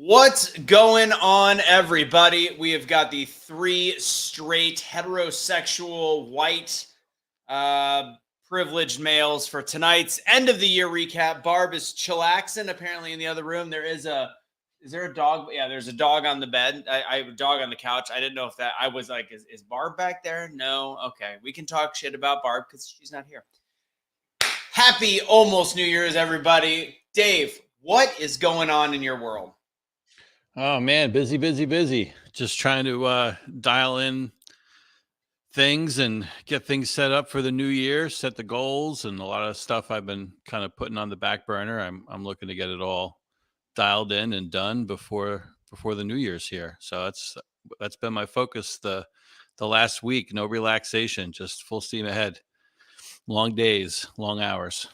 What's going on, everybody? We have got the three straight heterosexual white privileged males for tonight's end of the year recap. Barb is chillaxing apparently in the other room. Is there a dog? Yeah, there's a dog on the bed. I have a dog on the couch. I didn't know if that, I was like, is Barb back there? No. Okay. We can talk shit about Barb because she's not here. Happy almost New Year's, everybody. Dave, what is going on in your world? Oh man, busy. Just trying to dial in things and get things set up for the new year, set the goals, and a lot of stuff I've been kind of putting on the back burner. I'm looking to get it all dialed in and done before the new year's here. So that's been my focus the last week. No relaxation, just full steam ahead. Long days, long hours.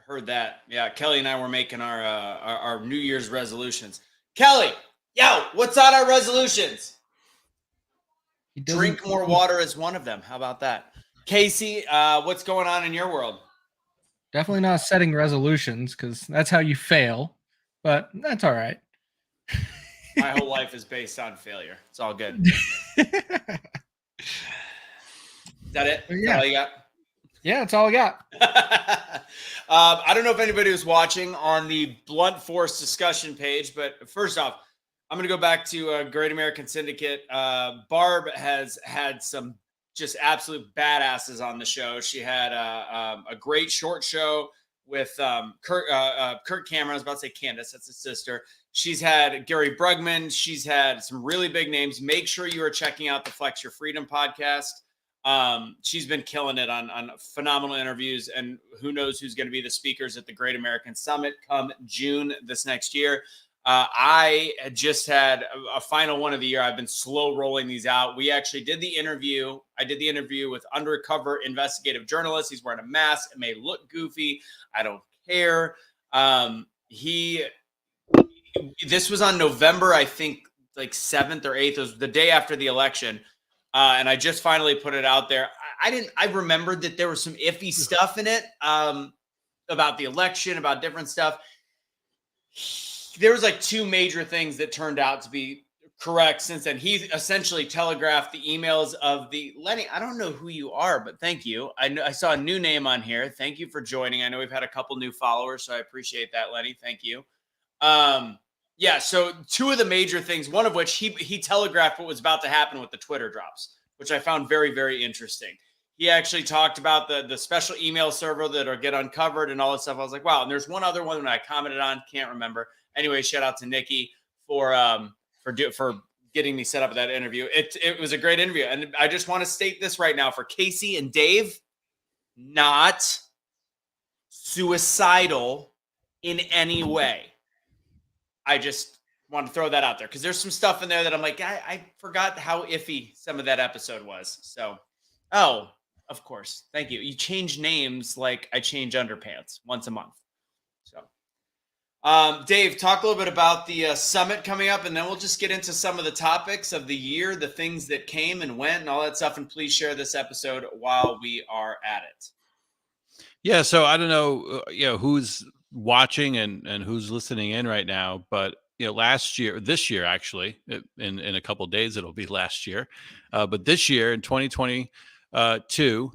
Heard that. Yeah, Kelly and I were making our New Year's resolutions. Kelly, yo, what's on our resolutions? Drink more water is one of them. How about that? Kaecey, what's going on in your world? Definitely not setting resolutions because that's how you fail, but that's all right. My whole life is based on failure. It's all good. Is that it? Yeah. Is that all you got? Yeah, that's all I got. I don't know if anybody was watching on the Blunt Force discussion page, but first off, I'm going to go back to Great American Syndicate. Barb has had some just absolute badasses on the show. She had a great short show with Kurt Cameron. I was about to say Candace. That's his sister. She's had Gary Brugman. She's had some really big names. Make sure you are checking out the Flex Your Freedom podcast. She's been killing it on phenomenal interviews, and who knows who's going to be the speakers at the Great American Summit come June this next year. I just had a final one of the year. I've been slow rolling these out. We actually did the interview. I did the interview with undercover investigative journalist. He's wearing a mask. It may look goofy. I don't care. This was on November, I think, like 7th or 8th. It was the day after the election. And I just finally put it out there. I remembered that there was some iffy stuff in it about the election, about different stuff. There was like two major things that turned out to be correct since then. He essentially telegraphed the emails of the Lenny. I don't know who you are, but thank you. I saw a new name on here. Thank you for joining. I know we've had a couple new followers, so I appreciate that, Lenny. Thank you. Yeah, so two of the major things, one of which he telegraphed what was about to happen with the Twitter drops, which I found very, very interesting. He actually talked about the special email server that will get uncovered and all that stuff. I was like, wow. And there's one other one that I commented on, can't remember. Anyway, shout out to Nikki for getting me set up at that interview. It was a great interview. And I just want to state this right now for Kaecey and Dave, not suicidal in any way. I just want to throw that out there because there's some stuff in there that I'm like, I forgot how iffy some of that episode was. So, oh, of course. Thank you. You change names like I change underpants once a month. So, Dave, talk a little bit about the summit coming up, and then we'll just get into some of the topics of the year, the things that came and went and all that stuff. And please share this episode while we are at it. Yeah. So I don't know, who's watching and who's listening in right now, but this year actually, in a couple of days it'll be last year, but this year in 2022,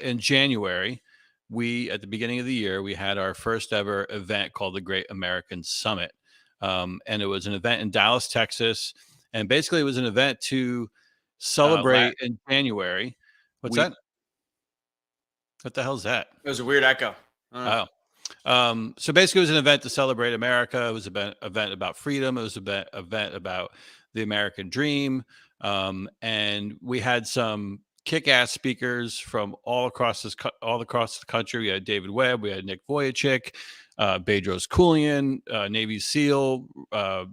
in January, at the beginning of the year we had our first ever event called the Great American Summit, and it was an event in Dallas, Texas, and basically it was an event to celebrate in January. What's that? What the hell is that? It was a weird echo. So basically it was an event to celebrate America. It was an event about freedom. It was an event about the American dream. And we had some kick-ass speakers from all across the country. We had David Webb, we had Nick Vujicic, Bedros Keuilian, Navy SEAL,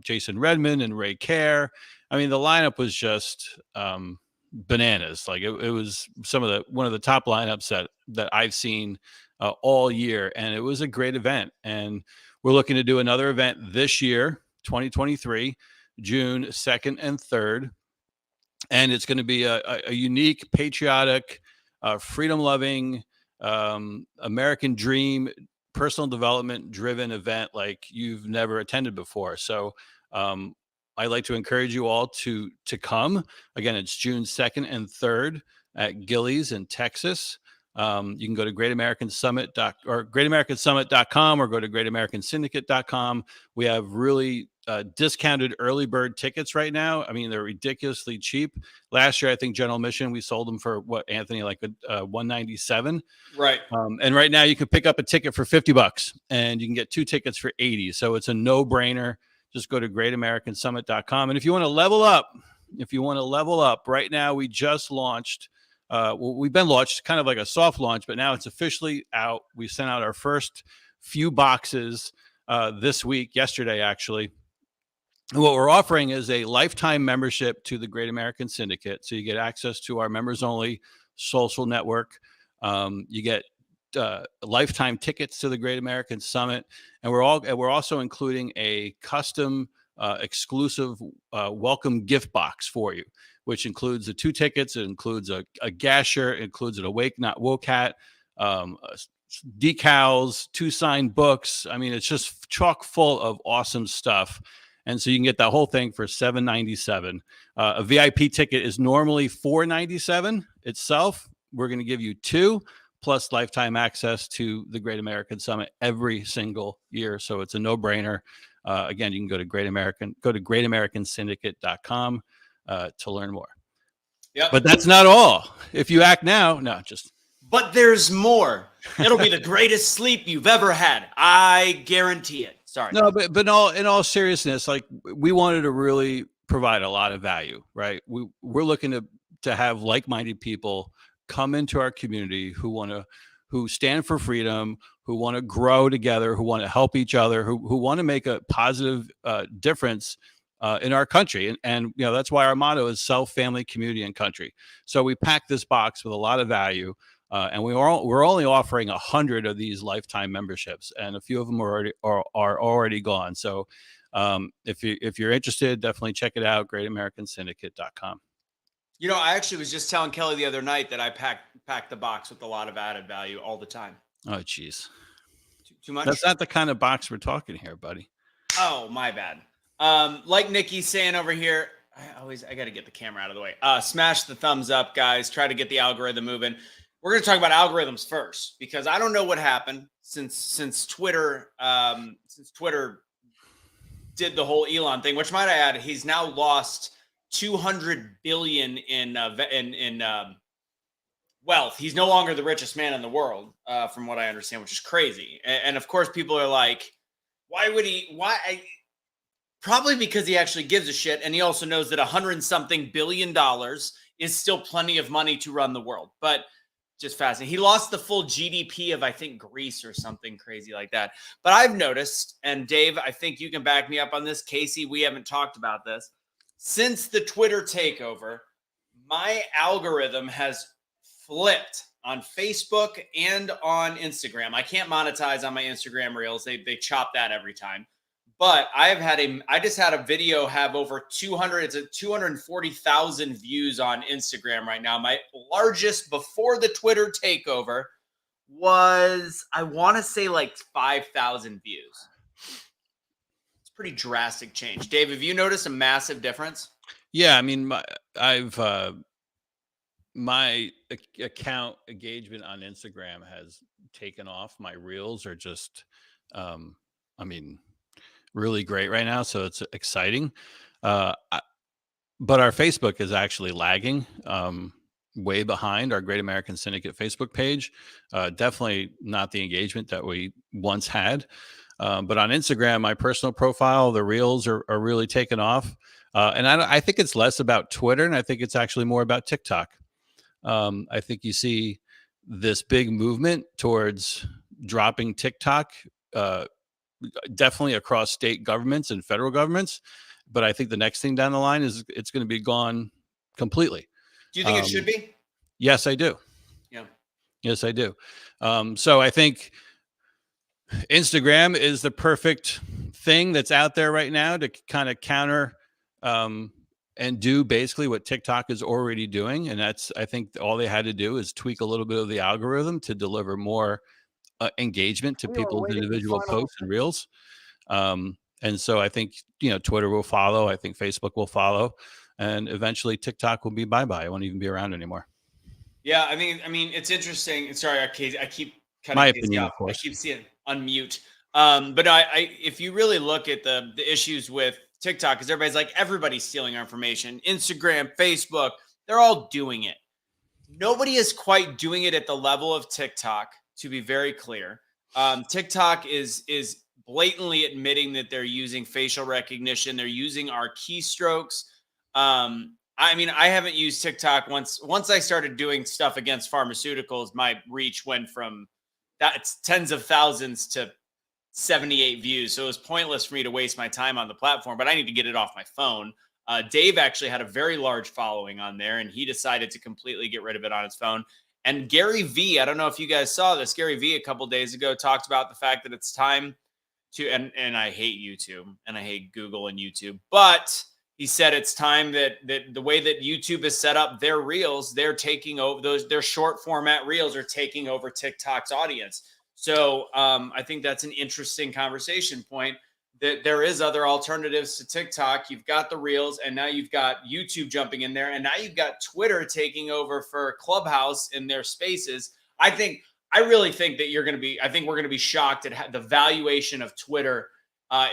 Jason Redman, and Ray Kerr. I mean, the lineup was just bananas. Like it was one of the top lineups that I've seen all year, and it was a great event. And we're looking to do another event this year, 2023, June 2nd and 3rd, and it's going to be a unique, patriotic, freedom-loving, American dream personal development driven event like you've never attended before. So I'd like to encourage you all to come. Again, it's June 2nd and 3rd at Gillies in Texas. You can go to greatamericansummit.com or go to greatamericansyndicate.com. We have really discounted early bird tickets right now. I mean, they're ridiculously cheap. Last year, I think General Mission, we sold them for what, Anthony, like $197. Right. And right now you can pick up a ticket for $50 and you can get 2 tickets for $80. So it's a no-brainer. Just go to greatamericansummit.com. And if you want to level up, right now we just launched. We've been launched kind of like a soft launch, but now it's officially out. We sent out our first few boxes this week, yesterday actually. And what we're offering is a lifetime membership to the Great American Syndicate. So you get access to our members only social network. You get lifetime tickets to the Great American Summit, and we're also including a custom exclusive welcome gift box for you, which includes the 2 tickets. It includes a gas shirt, it includes an Awake Not Woke hat, decals, 2 signed books. I mean, it's just chock full of awesome stuff. And so you can get that whole thing for $797. A VIP ticket is normally $497 itself. We're going to give you 2 plus lifetime access to the Great American Summit every single year. So it's a no-brainer. Again, you can go to greatamericansyndicate.com to learn more. Yep. But that's not all. If you act now, no, just. But there's more. It'll be the greatest sleep you've ever had. I guarantee it. Sorry. No, but in all seriousness, like we wanted to really provide a lot of value, right? We're looking to have like-minded people come into our community who stand for freedom, who want to grow together, who want to help each other, who want to make a positive difference in our country. And that's why our motto is self, family, community, and country. So we packed this box with a lot of value. And we're only offering 100 of these lifetime memberships, and a few of them are already gone. So if you're interested, definitely check it out, greatamericansyndicate.com. I actually was just telling Kelly the other night that I pack the box with a lot of added value all the time. Oh, geez. Too much? That's not the kind of box we're talking here, buddy. Oh, my bad. Like Nikki's saying over here, I got to get the camera out of the way. Smash the thumbs up, guys. Try to get the algorithm moving. We're going to talk about algorithms first, because I don't know what happened since Twitter did the whole Elon thing, which might I add, he's now lost 200 billion in wealth. He's no longer the richest man in the world, from what I understand, which is crazy. And of course, people are like, why would he? Probably because he actually gives a shit, and he also knows that $100-something billion is still plenty of money to run the world. But just fascinating. He lost the full GDP of, I think, Greece or something crazy like that. But I've noticed, and Dave, I think you can back me up on this. Kaecey, we haven't talked about this. Since the Twitter takeover, my algorithm has flipped on Facebook and on Instagram. I can't monetize on my Instagram Reels. They chop that every time. But I just had a video have over 240,000 views on Instagram right now. My largest before the Twitter takeover was, I want to say, like 5,000 views. It's pretty drastic change. Dave, have you noticed a massive difference? Yeah, I mean, my account engagement on Instagram has taken off. My reels are just, really great right now. So it's exciting. But our Facebook is actually lagging, way behind our Great American Syndicate Facebook page. Definitely not the engagement that we once had. But on Instagram, my personal profile, the reels are really taking off. And I think it's less about Twitter, and I think it's actually more about TikTok. I think you see this big movement towards dropping TikTok, definitely across state governments and federal governments. But I think the next thing down the line is it's going to be gone completely. Do you think it should be? Yes, I do. Yeah. Yes, I do. So I think Instagram is the perfect thing that's out there right now to kind of counter and do basically what TikTok is already doing. And I think all they had to do is tweak a little bit of the algorithm to deliver more engagement to We were people's waiting to individual find out. posts and reels. And so I think, Twitter will follow. I think Facebook will follow, and eventually TikTok will be bye-bye. It won't even be around anymore. Yeah, I mean, it's interesting. Sorry, I keep cutting My Kaecey opinion, off. of course. I keep seeing unmute. But if you really look at the issues with TikTok, because everybody's stealing our information. Instagram, Facebook, they're all doing it. Nobody is quite doing it at the level of TikTok, to be very clear. TikTok is blatantly admitting that they're using facial recognition. They're using our keystrokes. I mean, I haven't used TikTok once I started doing stuff against pharmaceuticals. My reach went from that's tens of thousands to 78 views. So it was pointless for me to waste my time on the platform, but I need to get it off my phone. Dave actually had a very large following on there, and he decided to completely get rid of it on his phone. And Gary V, I don't know if you guys saw this. Gary V a couple days ago talked about the fact that it's time to, and I hate YouTube and I hate Google and YouTube, but he said it's time that the way that YouTube is set up, their reels, they're taking over their short format reels are taking over TikTok's audience. So I think that's an interesting conversation point, that there is other alternatives to TikTok. You've got the reels, and now you've got YouTube jumping in there, and now you've got Twitter taking over for Clubhouse in their spaces. I really think that I think we're going to be shocked at the valuation of Twitter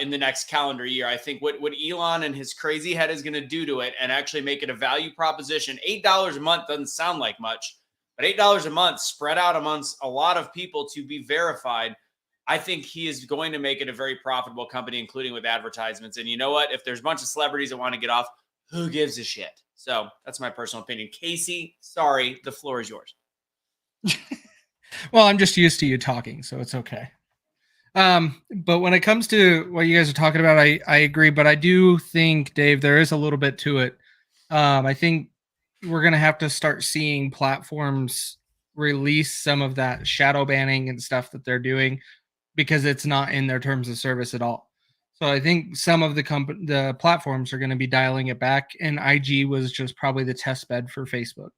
in the next calendar year. I think what Elon and his crazy head is going to do to it and actually make it a value proposition. $8 a month doesn't sound like much, but $8 a month spread out amongst a lot of people to be verified. I think he is going to make it a very profitable company, including with advertisements. And you know what? If there's a bunch of celebrities that want to get off, who gives a shit? So that's my personal opinion. Kaecey, sorry, the floor is yours. Well, I'm just used to you talking, so it's okay. But when it comes to what you guys are talking about, I agree. But I do think, Dave, there is a little bit to it. I think we're going to have to start seeing platforms release some of that shadow banning and stuff that they're doing, because it's not in their terms of service at all. So I think some of the platforms are going to be dialing it back, and IG was just probably the test bed for Facebook.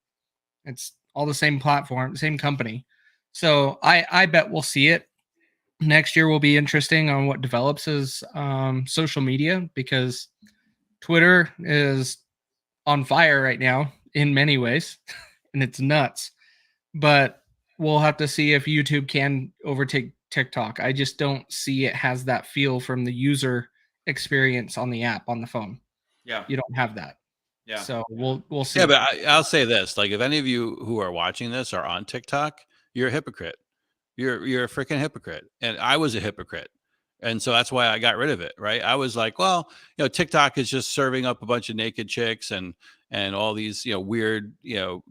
It's all the same platform, same company. So I bet we'll see it. Next year will be interesting on what develops as social media, because Twitter is on fire right now in many ways, and it's nuts. But we'll have to see if YouTube can overtake TikTok. I just don't see it has that feel from the user experience on the app on the phone. Yeah, you don't have that. Yeah. So we'll see. Yeah, but I'll say this: like, if any of you who are watching this are on TikTok, you're a hypocrite. You're a freaking hypocrite, and I was a hypocrite, and so that's why I got rid of it. Right? I was like, well, TikTok is just serving up a bunch of naked chicks and all these weird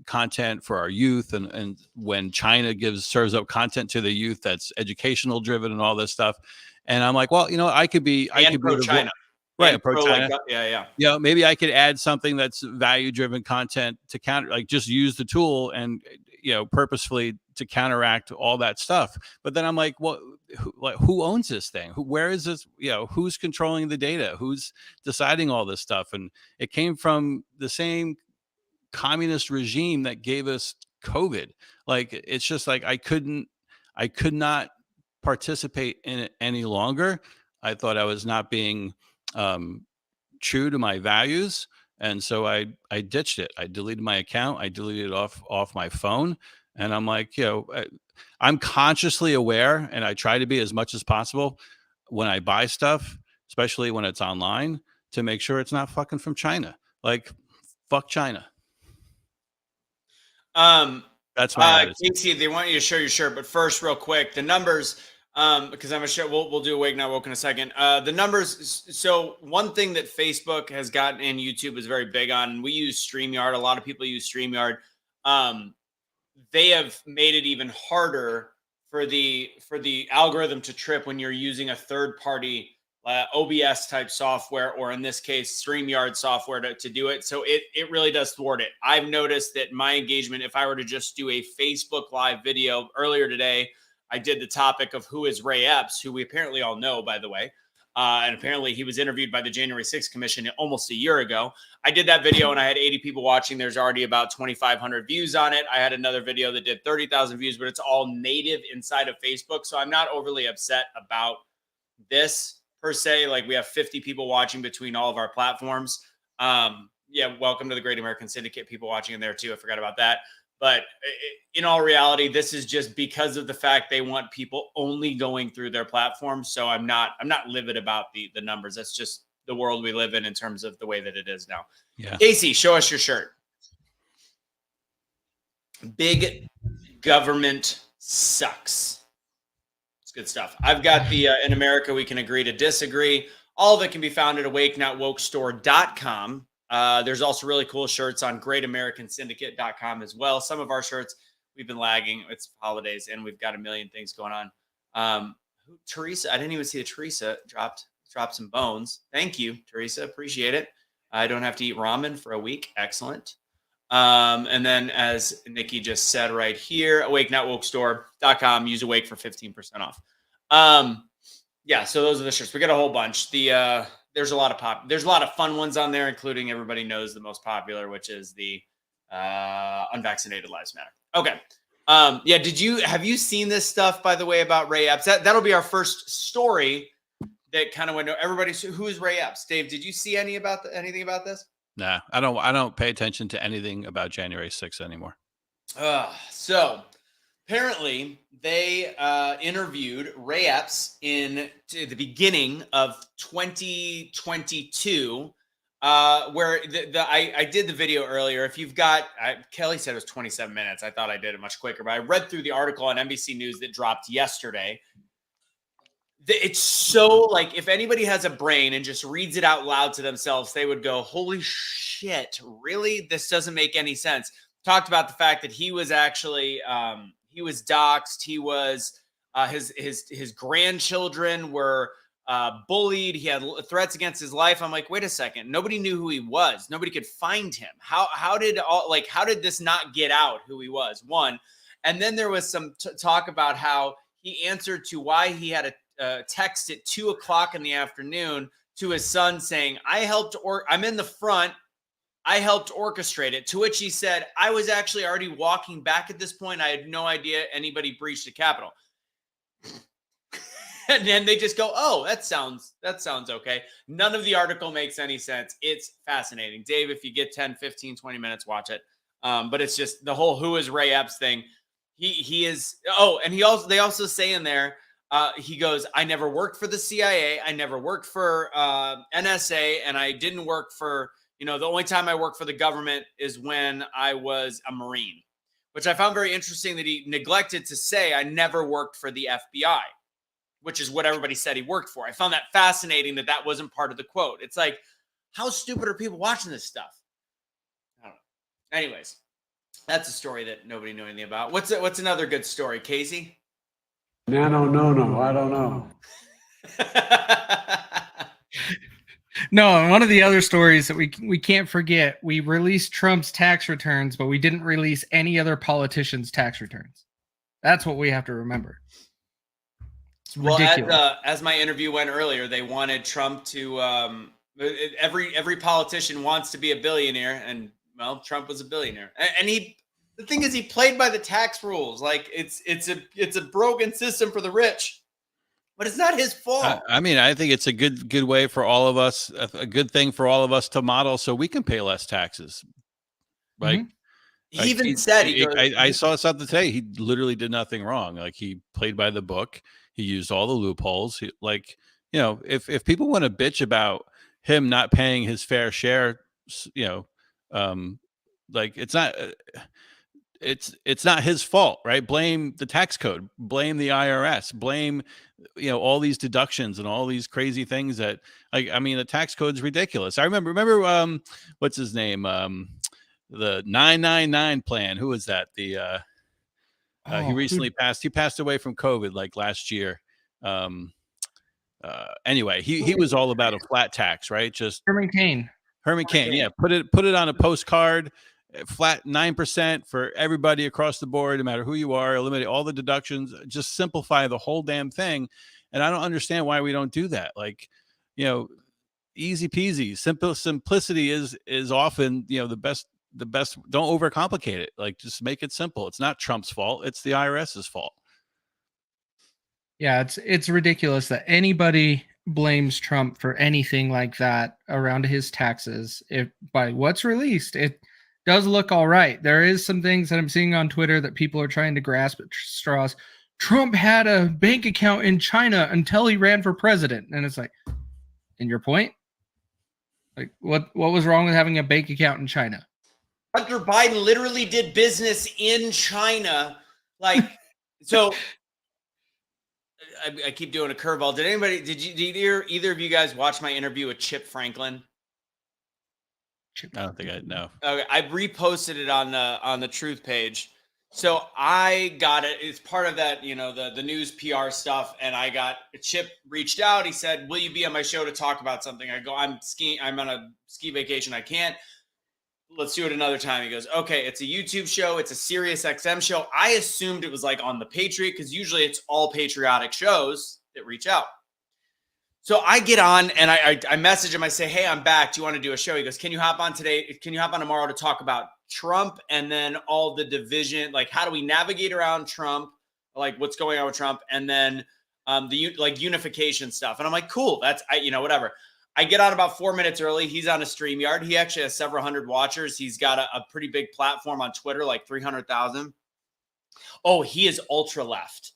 content for our youth, and when China serves up content to the youth that's educational driven and all this stuff, and I'm like, well, I could be pro China. Right, pro China. Yeah. Maybe I could add something that's value-driven content to counter, like just use the tool and purposefully to counteract all that stuff. But then I'm like, well, who owns this thing? Where is this? Who's controlling the data? Who's deciding all this stuff? And it came from the same communist regime that gave us COVID. Like, it's just like I could not participate in it any longer. I thought I was not being true to my values, and so I ditched it. I deleted my account. I deleted it off my phone, and I'm like, I'm consciously aware, and I try to be as much as possible when I buy stuff, especially when it's online, to make sure it's not fucking from China. Like, fuck China. That's my attitude. Kaecey, they want you to show your shirt, but first, real quick, the numbers. Because I'm sure we'll do Awake Not Woke in a second. The numbers. So one thing that Facebook has gotten and YouTube is very big on. We use StreamYard. A lot of people use StreamYard. They have made it even harder for the algorithm to trip when you're using a third party OBS type software, or in this case, StreamYard software to do it. So it really does thwart it. I've noticed that my engagement, if I were to just do a Facebook Live video earlier today, I did the topic of who is Ray Epps, who we apparently all know, by the way. And apparently he was interviewed by the January 6th Commission almost a year ago. I did that video and I had 80 people watching. There's already about 2,500 views on it. I had another video that did 30,000 views, but it's all native inside of Facebook. So I'm not overly upset about this per se. Like, we have 50 people watching between all of our platforms. Yeah, welcome to the Great American Syndicate people watching in there too. I forgot about that. But in all reality, this is just because of the fact they want people only going through their platform. So I'm not livid about the numbers. That's just the world we live in terms of the way that it is now. Yeah. Kaecey, show us your shirt. Big government sucks. It's good stuff. I've got the In America We Can Agree to Disagree. All of it can be found at awakenotwokestore.com. There's also really cool shirts on greatamericansyndicate.com as well. Some of our shirts, we've been lagging. It's holidays and we've got a million things going on. Teresa, I didn't even see that Teresa dropped some bones. Thank you, Teresa. Appreciate it. I don't have to eat ramen for a week. Excellent. And then, as Nikki just said right here, awakenotwokestore.com, use awake for 15% off. Yeah, so those are the shirts. We got a whole bunch. There's a lot of fun ones on there, including everybody knows the most popular, which is the unvaccinated lives matter. Okay. Yeah. Have you seen this stuff, by the way, about Ray Epps? That'll be our first story that kind of went to everybody. Who is Ray Epps? Dave, did you see anything about this? Nah, I don't pay attention to anything about January 6th anymore. So apparently they interviewed Ray Epps in the beginning of 2022, where I did the video earlier. If you've got, Kelly said it was 27 minutes. I thought I did it much quicker, but I read through the article on NBC News that dropped yesterday. It's so, like, if anybody has a brain and just reads it out loud to themselves, they would go, holy shit, really? This doesn't make any sense. Talked about the fact that he was actually, he was doxxed. He was, his grandchildren were bullied. He had threats against his life. I'm like, wait a second. Nobody knew who he was. Nobody could find him. How did this not get out who he was? One. And then there was some talk about how he answered to why he had a text at 2:00 in the afternoon to his son saying, I'm in the front. I helped orchestrate it. To which he said, I was actually already walking back at this point. I had no idea anybody breached the Capitol. And then they just go, oh, that sounds okay. None of the article makes any sense. It's fascinating. Dave, if you get 10, 15, 20 minutes, watch it. But it's just the whole who is Ray Epps thing. He is. Oh, and they also say in there, he goes, I never worked for the CIA. I never worked for NSA. And I didn't work for, the only time I worked for the government is when I was a Marine, which I found very interesting that he neglected to say, I never worked for the FBI, which is what everybody said he worked for. I found that fascinating that wasn't part of the quote. It's like, how stupid are people watching this stuff? I don't know. Anyways, that's a story that nobody knew anything about. What's another good story, Kaecey? No, I don't know. No, one of the other stories that we can't forget, we released Trump's tax returns, but we didn't release any other politician's tax returns. That's what we have to remember. It's ridiculous. Well, as my interview went earlier, they wanted Trump to every politician wants to be a billionaire, and well, Trump was a billionaire, and the thing is, he played by the tax rules. Like it's a broken system for the rich, but it's not his fault. I mean, I think it's a good way for all of us, a good thing for all of us to model, so we can pay less taxes. Like, he even said, I saw something today. He literally did nothing wrong. Like, he played by the book. He used all the loopholes. If people want to bitch about him not paying his fair share, like, it's not his fault, right? Blame the tax code, blame the IRS, blame, all these deductions and all these crazy things that, the tax code's ridiculous. I remember, what's his name? The 999 plan. Who was that? He recently passed. He passed away from COVID like last year. Anyway, he was all about a flat tax, right? Just Herman Cain. Yeah. Put it on a postcard. Flat 9% for everybody across the board, no matter who you are, eliminate all the deductions, just simplify the whole damn thing. And I don't understand why we don't do that. Like, you know, easy peasy. Simplicity is often, you know, the best. Don't overcomplicate it. Like, just make it simple. It's not Trump's fault. It's the IRS's fault. Yeah, it's ridiculous that anybody blames Trump for anything like that around his taxes. If by what's released, it does look all right. There is some things that I'm seeing on Twitter that people are trying to grasp at straws. Trump had a bank account in China until he ran for president, and it's like, and your point? Like, what was wrong with having a bank account in China? Hunter Biden literally did business in China. Like, so I keep doing a curveball. Did either of you guys watch my interview with Chip Franklin? I don't think I know. Okay, I reposted it on the Truth page. So I got it. It's part of that, you know, the news PR stuff. And Chip reached out. He said, "Will you be on my show to talk about something?" I go, "I'm skiing. I'm on a ski vacation. I can't. Let's do it another time." He goes, "Okay, it's a YouTube show. It's a Sirius XM show." I assumed it was like on the Patriot, because usually it's all patriotic shows that reach out. So I get on and I message him. I say, "Hey, I'm back. Do you want to do a show?" He goes, "Can you hop on today? Can you hop on tomorrow to talk about Trump and then all the division? Like, how do we navigate around Trump? Like, what's going on with Trump? And then the unification stuff." And I'm like, "Cool. That's whatever." I get on about 4 minutes early. He's on a StreamYard. He actually has several hundred watchers. He's got a pretty big platform on Twitter, like 300,000. Oh, he is ultra left.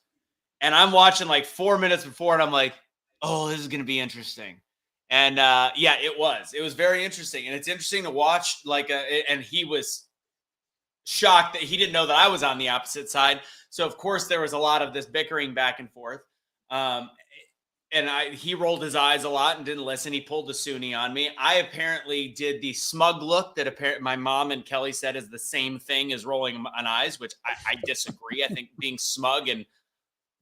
And I'm watching like 4 minutes before, and I'm like, "Oh, this is going to be interesting." And yeah, it was. It was very interesting. And it's interesting to watch. And he was shocked that he didn't know that I was on the opposite side. So, of course, there was a lot of this bickering back and forth. And he rolled his eyes a lot and didn't listen. He pulled the Sunni on me. I apparently did the smug look that my mom and Kelly said is the same thing as rolling an eyes, which I disagree. I think being smug and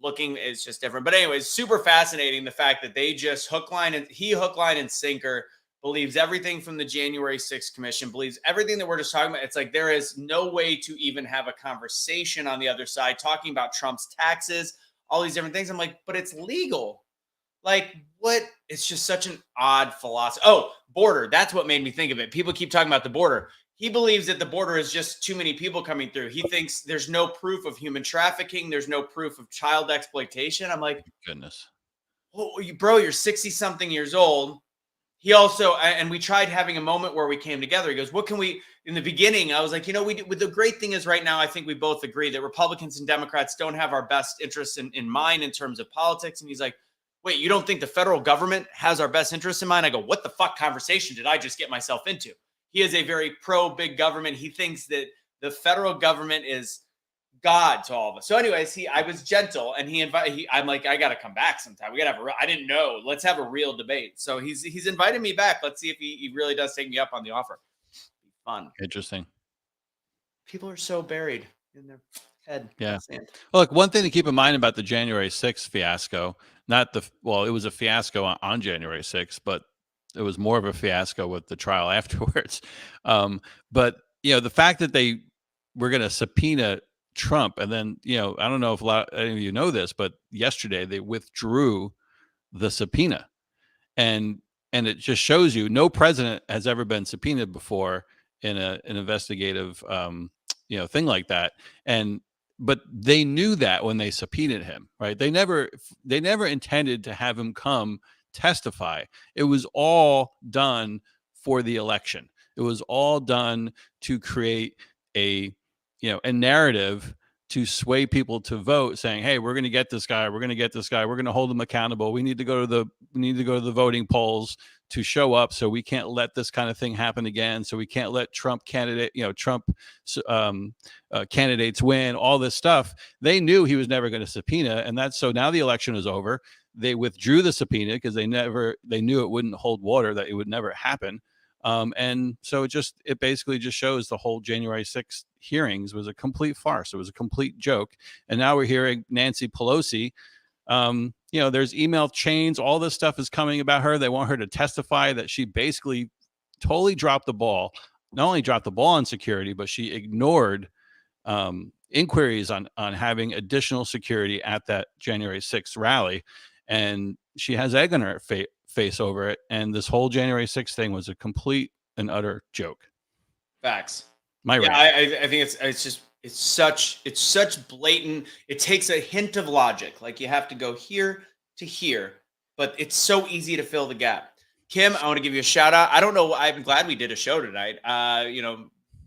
looking is just different. But anyways, super fascinating, the fact that they just hook, line, and sinker, believes everything from the January 6th commission, believes everything that we're just talking about. It's like there is no way to even have a conversation on the other side talking about Trump's taxes, all these different things. I'm like, but it's legal. Like, what? It's just such an odd philosophy. Oh, border. That's what made me think of it. People keep talking about the border. He believes that the border is just too many people coming through. He thinks there's no proof of human trafficking. There's no proof of child exploitation. I'm like, Goodness. "Oh, bro, you're 60 something years old." He also, and we tried having a moment where we came together. He goes, "What can we," in the beginning, I was like, the great thing is right now, I think we both agree that Republicans and Democrats don't have our best interests in mind in terms of politics. And he's like, "Wait, you don't think the federal government has our best interests in mind?" I go, "What the fuck conversation did I just get myself into?" He is a very pro big government. He thinks that the federal government is God to all of us. So anyways, I was gentle, and I'm like, "I got to come back sometime. We got to have I didn't know. Let's have a real debate." So he's invited me back. Let's see if he really does take me up on the offer. Be fun. Interesting. People are so buried in their head. Yeah. Well, look, one thing to keep in mind about the January 6th fiasco, it was a fiasco on January 6th, but it was more of a fiasco with the trial afterwards. But, the fact that they were going to subpoena Trump, and then, I don't know if any of you know this, but yesterday they withdrew the subpoena. And it just shows you no president has ever been subpoenaed before in an investigative, thing like that. But they knew that when they subpoenaed him, right? They never intended to have him come testify. It was all done for the election. It was all done to create a narrative to sway people to vote, saying, "Hey, we're going to get this guy. We're going to get this guy. We're going to hold him accountable. We need to go to the voting polls to show up. So we can't let this kind of thing happen again. So we can't let Trump candidates win. All this stuff." They knew he was never going to subpoena, and so now the election is over. They withdrew the subpoena because they knew it wouldn't hold water, that it would never happen. And so it basically just shows the whole January 6th hearings was a complete farce. It was a complete joke. And now we're hearing Nancy Pelosi. There's email chains. All this stuff is coming about her. They want her to testify that she basically totally dropped the ball. Not only dropped the ball on security, but she ignored inquiries on having additional security at that January 6th rally. And she has egg on her face over it. And this whole January 6th thing was a complete and utter joke. Facts. My Yeah, rant. I think it's such blatant. It takes a hint of logic. Like you have to go here to here, but it's so easy to fill the gap. Kim, I want to give you a shout out. I don't know. I'm glad we did a show tonight.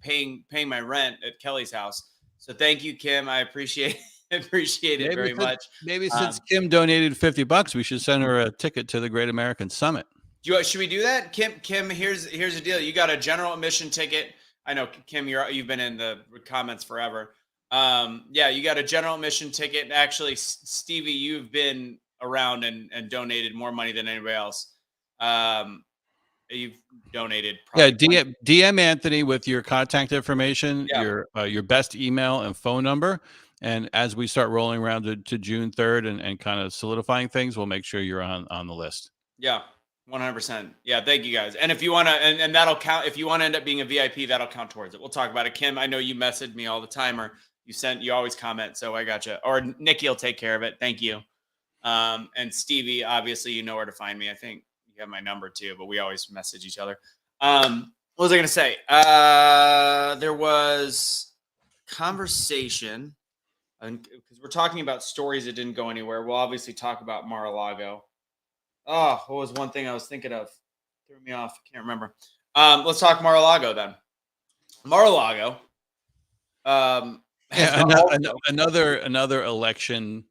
Paying my rent at Kelly's house. So thank you, Kim. I appreciate it very much. Maybe since Kim donated $50, we should send her a ticket to the Great American Summit. Should we do that? Kim, here's the deal. You got a general admission ticket. I know, Kim, you've been in the comments forever. Yeah, you got a general admission ticket. Actually, Stevie, you've been around and donated more money than anybody else. You've donated. DM Anthony with your contact information, Yeah. your best email and phone number. And as we start rolling around to June 3rd and kind of solidifying things, we'll make sure you're on the list. Yeah. 100%. Yeah. Thank you guys. And if you want to, and that'll count, if you want to end up being a VIP, that'll count towards it. We'll talk about it. Kim, I know you message me all the time, or you always comment. So I got you. Or Nikki will take care of it. Thank you. And Stevie, obviously, you know where to find me. I think you have my number too, but we always message each other. What was I going to say? There was conversation, because we're talking about stories that didn't go anywhere. We'll obviously talk about Mar-a-Lago. Oh, what was one thing I was thinking of? Threw me off. Can't remember. Let's talk Mar-a-Lago then. Mar-a-Lago. Another election,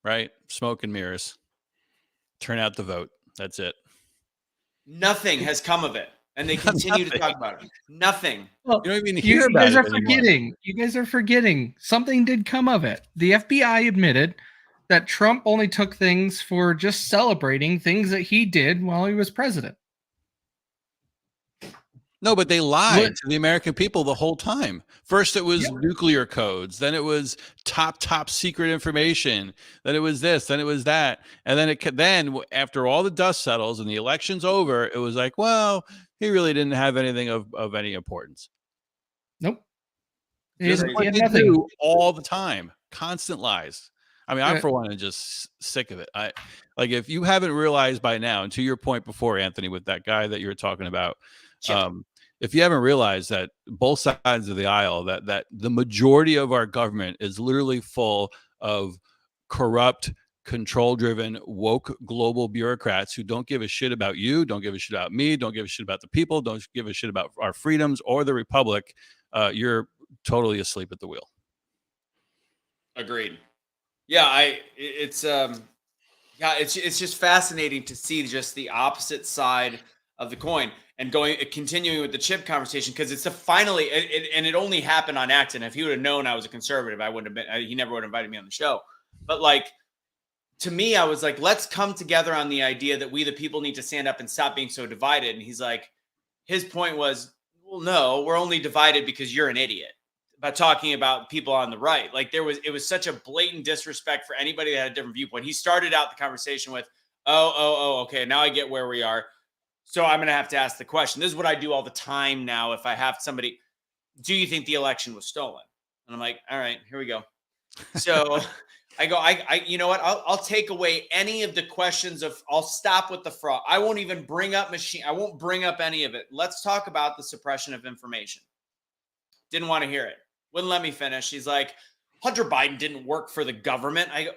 right? Smoke and mirrors. Turn out the vote. That's it. Nothing has come of it, and they continue to talk about it. Nothing. Well, you don't even hear about it anymore. You guys are forgetting. Something did come of it. The FBI admitted that Trump only took things for just celebrating things that he did while he was president. No, but they lied to the American people the whole time. First, it was nuclear codes. Then it was top secret information. Then it was this. Then it was that. And then after all the dust settles and the election's over, it was like, well, he really didn't have anything of any importance. Nope. Just what they do all the time. Constant lies. I mean, I'm for one just sick of it. If you haven't realized by now, and to your point before, Anthony, with that guy that you were talking about, if you haven't realized that both sides of the aisle, that the majority of our government is literally full of corrupt, control-driven, woke global bureaucrats who don't give a shit about you, don't give a shit about me, don't give a shit about the people, don't give a shit about our freedoms or the republic, you're totally asleep at the wheel. Agreed. Yeah, it's just fascinating to see just the opposite side of the coin and continuing with the chip conversation, because it's and it only happened on accident. If he would have known I was a conservative, I wouldn't have been. He never would have invited me on the show. But to me, I was like, let's come together on the idea that we the people need to stand up and stop being so divided. And he's like, his point was, well, no, we're only divided because you're an idiot. About talking about people on the right. It was such a blatant disrespect for anybody that had a different viewpoint. He started out the conversation with, okay, now I get where we are. So I'm going to have to ask the question. This is what I do all the time now. If I have somebody, do you think the election was stolen? And I'm like, all right, here we go. So I go, you know what? I'll take away any of the questions I'll stop with the fraud. I won't even bring up I won't bring up any of it. Let's talk about the suppression of information. Didn't want to hear it. Wouldn't let me finish. He's like, Hunter Biden didn't work for the government. I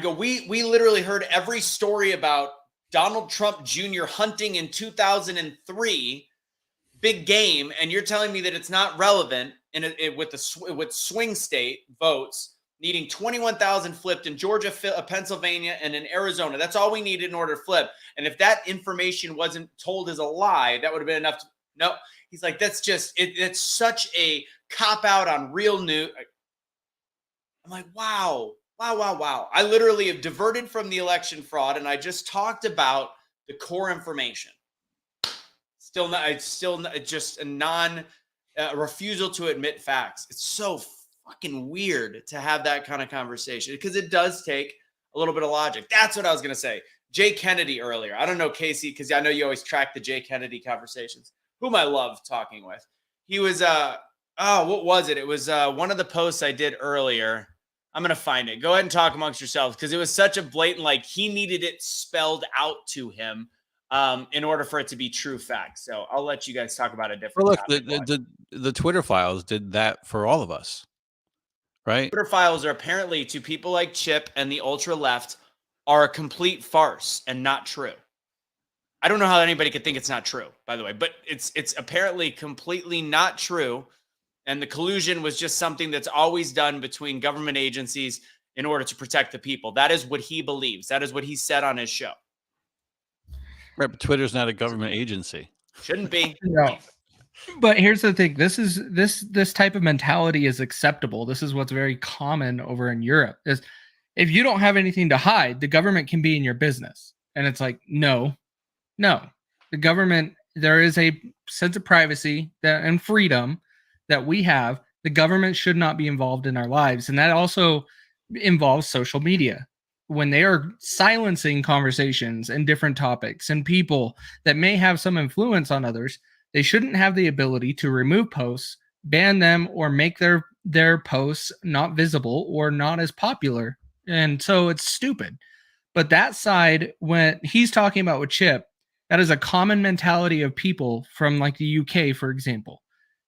go, we literally heard every story about Donald Trump Jr. hunting in 2003, big game, and you're telling me that it's not relevant with swing state votes needing 21,000 flipped in Georgia, Pennsylvania, and in Arizona. That's all we needed in order to flip. And if that information wasn't told as a lie, that would have been enough. No, he's like, that's just it's such a cop out on real news. I'm like, wow. I literally have diverted from the election fraud, and I just talked about the core information. It's just a refusal to admit facts. It's so fucking weird to have that kind of conversation, because it does take a little bit of logic. That's what I was going to say. Jay Kennedy earlier. I don't know, Kaecey, because I know you always track the Jay Kennedy conversations, whom I love talking with. He was, what was it? It was one of the posts I did earlier. I'm going to find it. Go ahead and talk amongst yourselves because it was such a blatant, like he needed it spelled out to him in order for it to be true fact. So I'll let you guys talk about a different Well, look, topic. the Twitter files did that for all of us, right? Twitter files are apparently to people like Chip and the ultra left are a complete farce and not true. I don't know how anybody could think it's not true, by the way, but it's apparently completely not true. And the collusion was just something that's always done between government agencies in order to protect the people. That is what he believes. That is what he said on his show. Right, but Twitter's not a government agency. Shouldn't be. No. But here's the thing. This type of mentality is acceptable. This is what's very common over in Europe. Is if you don't have anything to hide, the government can be in your business. And it's like, no. The government, there is a sense of privacy and freedom that we have. The government should not be involved in our lives. And that also involves social media. When they are silencing conversations and different topics and people that may have some influence on others, they shouldn't have the ability to remove posts, ban them, or make their posts not visible or not as popular. And so it's stupid. But that side, when he's talking about with Chip, that is a common mentality of people from like the UK, for example.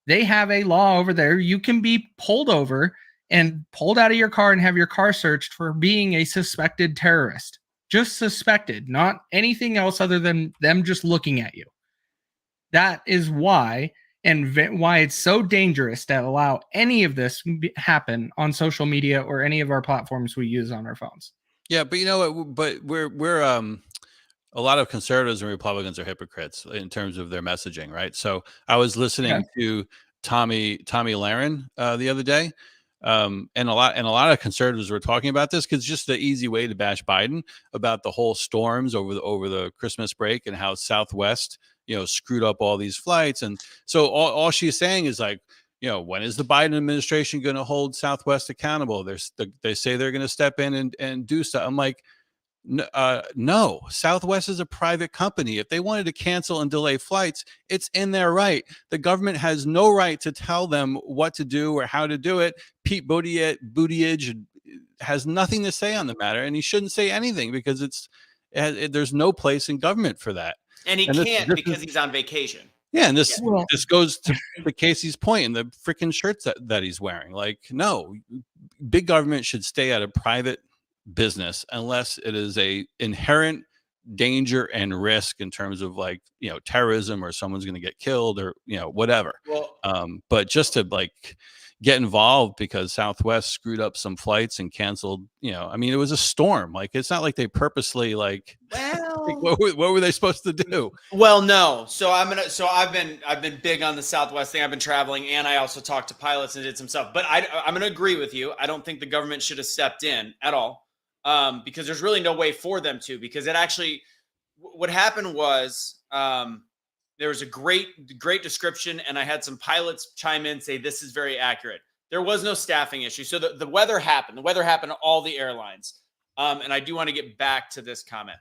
They have a law over there. You can be pulled over and pulled out of your car and have your car searched for being a suspected terrorist. Just suspected, not anything else other than them just looking at you. That is why, and why it's so dangerous to allow any of this happen on social media or any of our platforms we use on our phones. Yeah, but you know what? But we're a lot of conservatives and Republicans are hypocrites in terms of their messaging, right? So I was listening to Tommy Lahren the other day, and a lot of conservatives were talking about this because it's just the easy way to bash Biden about the whole storms over the Christmas break and how Southwest screwed up all these flights. And so all she's saying is like, when is the Biden administration going to hold Southwest accountable? They say they're going to step in and do stuff. I'm like, no, Southwest is a private company. If they wanted to cancel and delay flights, it's in their right. The government has no right to tell them what to do or how to do it. Pete Buttigieg has nothing to say on the matter, and he shouldn't say anything because there's no place in government for that. And he can't because he's on vacation. Yeah, and this goes to Kaecey's point in the freaking shirts that he's wearing. Like, no, big government should stay out of private business unless it is a inherent danger and risk in terms of like terrorism or someone's going to get killed or whatever. Well, but just to like get involved because Southwest screwed up some flights and canceled, I mean, it was a storm. Like, it's not like they purposely like, what were they supposed to do? Well, no. So I've been big on the Southwest thing. I've been traveling, and I also talked to pilots and did some stuff. But I'm going to agree with you. I don't think the government should have stepped in at all, because there's really no way for them to. Because it actually, what happened was there was a great description, and I had some pilots chime in, say this is very accurate. There was no staffing issue. So the weather happened. The weather happened to all the airlines, and I do want to get back to this comment.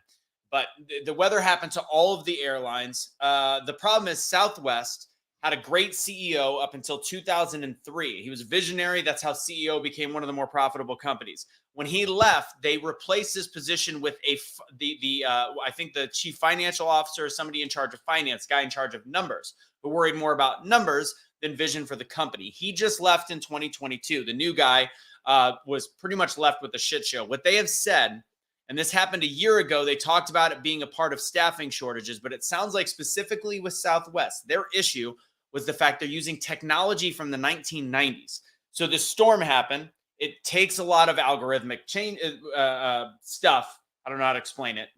But the weather happened to all of the airlines. The problem is Southwest had a great CEO up until 2003. He was a visionary. That's how CEO became one of the more profitable companies. When he left, they replaced his position with I think the chief financial officer, somebody in charge of finance, guy in charge of numbers, who worried more about numbers than vision for the company. He just left in 2022. The new guy was pretty much left with a shit show. What they have said, and this happened a year ago, they talked about it being a part of staffing shortages, but it sounds like specifically with Southwest, their issue was the fact they're using technology from the 1990s. So this storm happened. It takes a lot of algorithmic change stuff. I don't know how to explain it.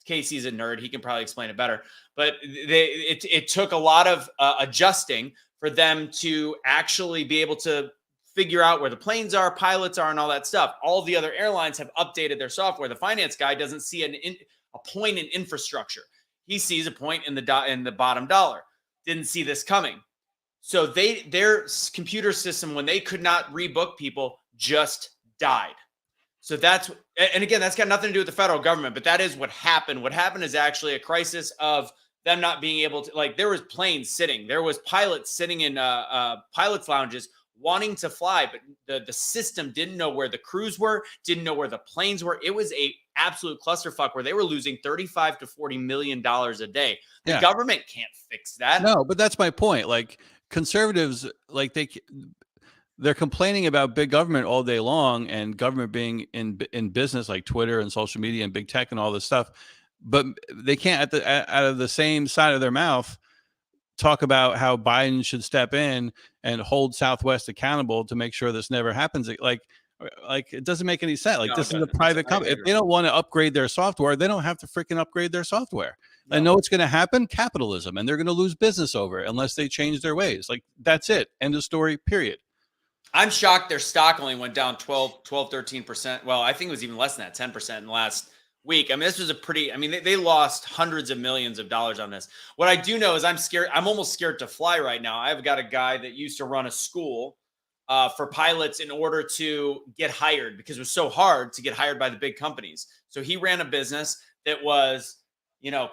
Kaecey's a nerd. He can probably explain it better. But it took a lot of adjusting for them to actually be able to figure out where the planes are, pilots are, and all that stuff. All the other airlines have updated their software. The finance guy doesn't see a point in infrastructure. He sees a point in the bottom dollar. Didn't see this coming. So their computer system, when they could not rebook people, just died. So and again, that's got nothing to do with the federal government, but that is what happened. What happened is actually a crisis of them not being able to, like, there was planes sitting. There was pilots sitting in pilots' lounges wanting to fly, but the system didn't know where the crews were, didn't know where the planes were. It was a absolute clusterfuck where they were losing $35 to $40 million a day. The government can't fix that. No, but that's my point. Like conservatives, like they're complaining about big government all day long and government being in business like Twitter and social media and big tech and all this stuff, but they can't out of the same side of their mouth talk about how Biden should step in and hold Southwest accountable to make sure this never happens. Like it doesn't make any sense. Like, no, this is a private company. If they don't want to upgrade their software, they don't have to freaking upgrade their software. No. I know what's going to happen: capitalism, and they're going to lose business over it unless they change their ways. Like, that's it. End of story. Period. I'm shocked their stock only went down 13%. Well, I think it was even less than that, 10% in the last week. I mean, this was they lost hundreds of millions of dollars on this. What I do know is I'm scared. I'm almost scared to fly right now. I've got a guy that used to run a school for pilots in order to get hired because it was so hard to get hired by the big companies. So he ran a business that was,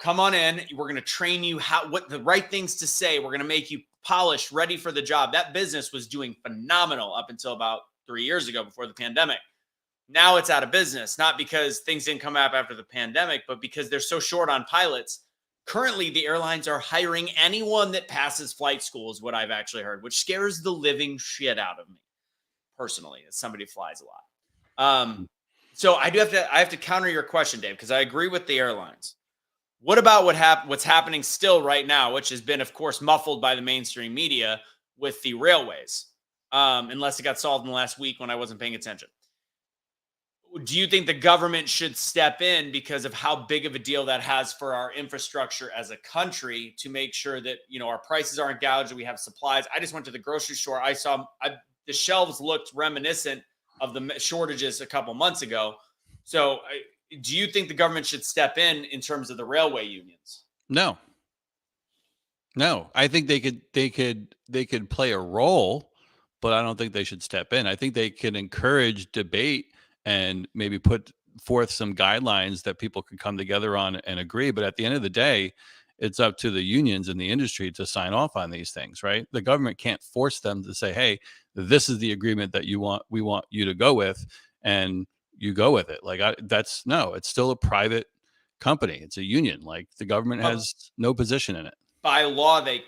come on in. We're going to train you what the right things to say. We're going to make you polished, ready for the job. That business was doing phenomenal up until about 3 years ago before the pandemic. Now it's out of business, not because things didn't come up after the pandemic, but because they're so short on pilots. Currently, the airlines are hiring anyone that passes flight school is what I've actually heard, which scares the living shit out of me personally, as somebody who flies a lot. So I have to counter your question, Dave, because I agree with the airlines. What about what's happening still right now, which has been, of course, muffled by the mainstream media with the railways, unless it got solved in the last week when I wasn't paying attention? Do you think the government should step in because of how big of a deal that has for our infrastructure as a country to make sure that, our prices aren't gouged, that we have supplies? I just went to the grocery store. I saw the shelves looked reminiscent of the shortages a couple months ago. So do you think the government should step in terms of the railway unions? No, I think they could play a role, but I don't think they should step in. I think they can encourage debate and maybe put forth some guidelines that people can come together on and agree. But at the end of the day, it's up to the unions and the industry to sign off on these things, right? The government can't force them to say, hey, this is the agreement that we want you to go with, and you go with it. Like, it's still a private company. It's a union. Like, the government has no position in it. By law, they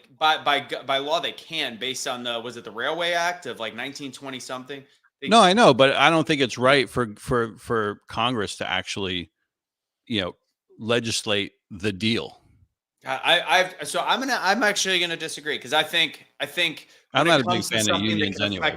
can, based on the Railway Act of like 1920 something. No, I know, but I don't think it's right for Congress to actually, legislate the deal. I'm actually gonna disagree because I think I'm not a big fan of unions anyway.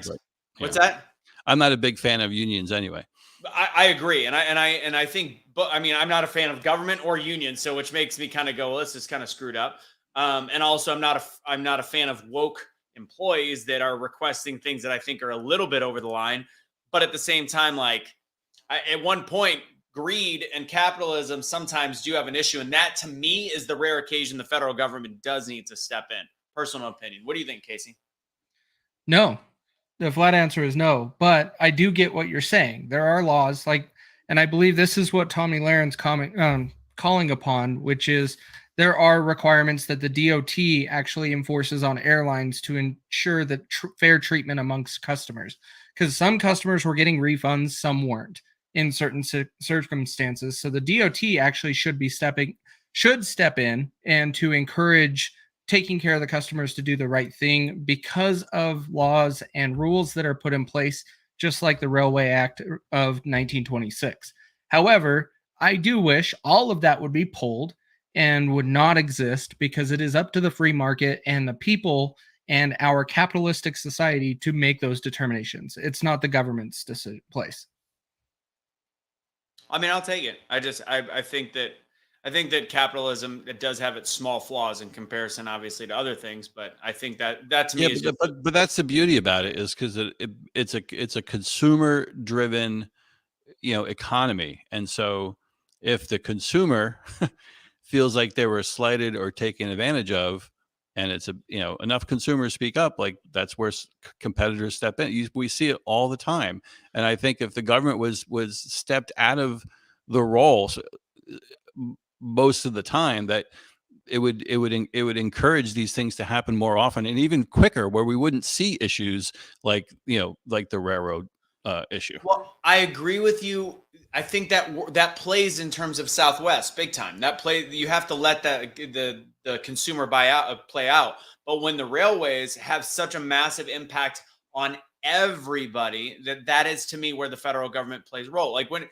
What's that? I'm not a big fan of unions anyway. I agree, and I think, but I mean, I'm not a fan of government or unions, so which makes me kind of go, well, this is kind of screwed up. And also, I'm not a fan of woke employees that are requesting things that I think are a little bit over the line. But at the same time, at one point, greed and capitalism sometimes do have an issue. And that, to me, is the rare occasion the federal government does need to step in. Personal opinion. What do you think, Kaecey? No. The flat answer is no. But I do get what you're saying. There are laws, and I believe this is what Tommy Laren's calling upon, which is there are requirements that the DOT actually enforces on airlines to ensure that fair treatment amongst customers. Because some customers were getting refunds, some weren't in certain circumstances. So the DOT actually should step in and to encourage taking care of the customers to do the right thing because of laws and rules that are put in place, just like the Railway Act of 1926. However, I do wish all of that would be pulled and would not exist because it is up to the free market and the people and our capitalistic society to make those determinations. It's not the government's place. I mean, I'll take it. I think that capitalism, it does have its small flaws in comparison, obviously, to other things. But I think that to me is but that's the beauty about it, is because it's a consumer driven, economy. And so if the consumer feels like they were slighted or taken advantage of, and it's enough consumers speak up, like that's where competitors step in. We see it all the time. And I think if the government was stepped out of the role most of the time, that it would encourage these things to happen more often and even quicker, where we wouldn't see issues like the railroad issue. Well, I agree with you. I think that plays in terms of Southwest big time. You have to let the consumer play out. But when the railways have such a massive impact on everybody, that is to me where the federal government plays a role. Like when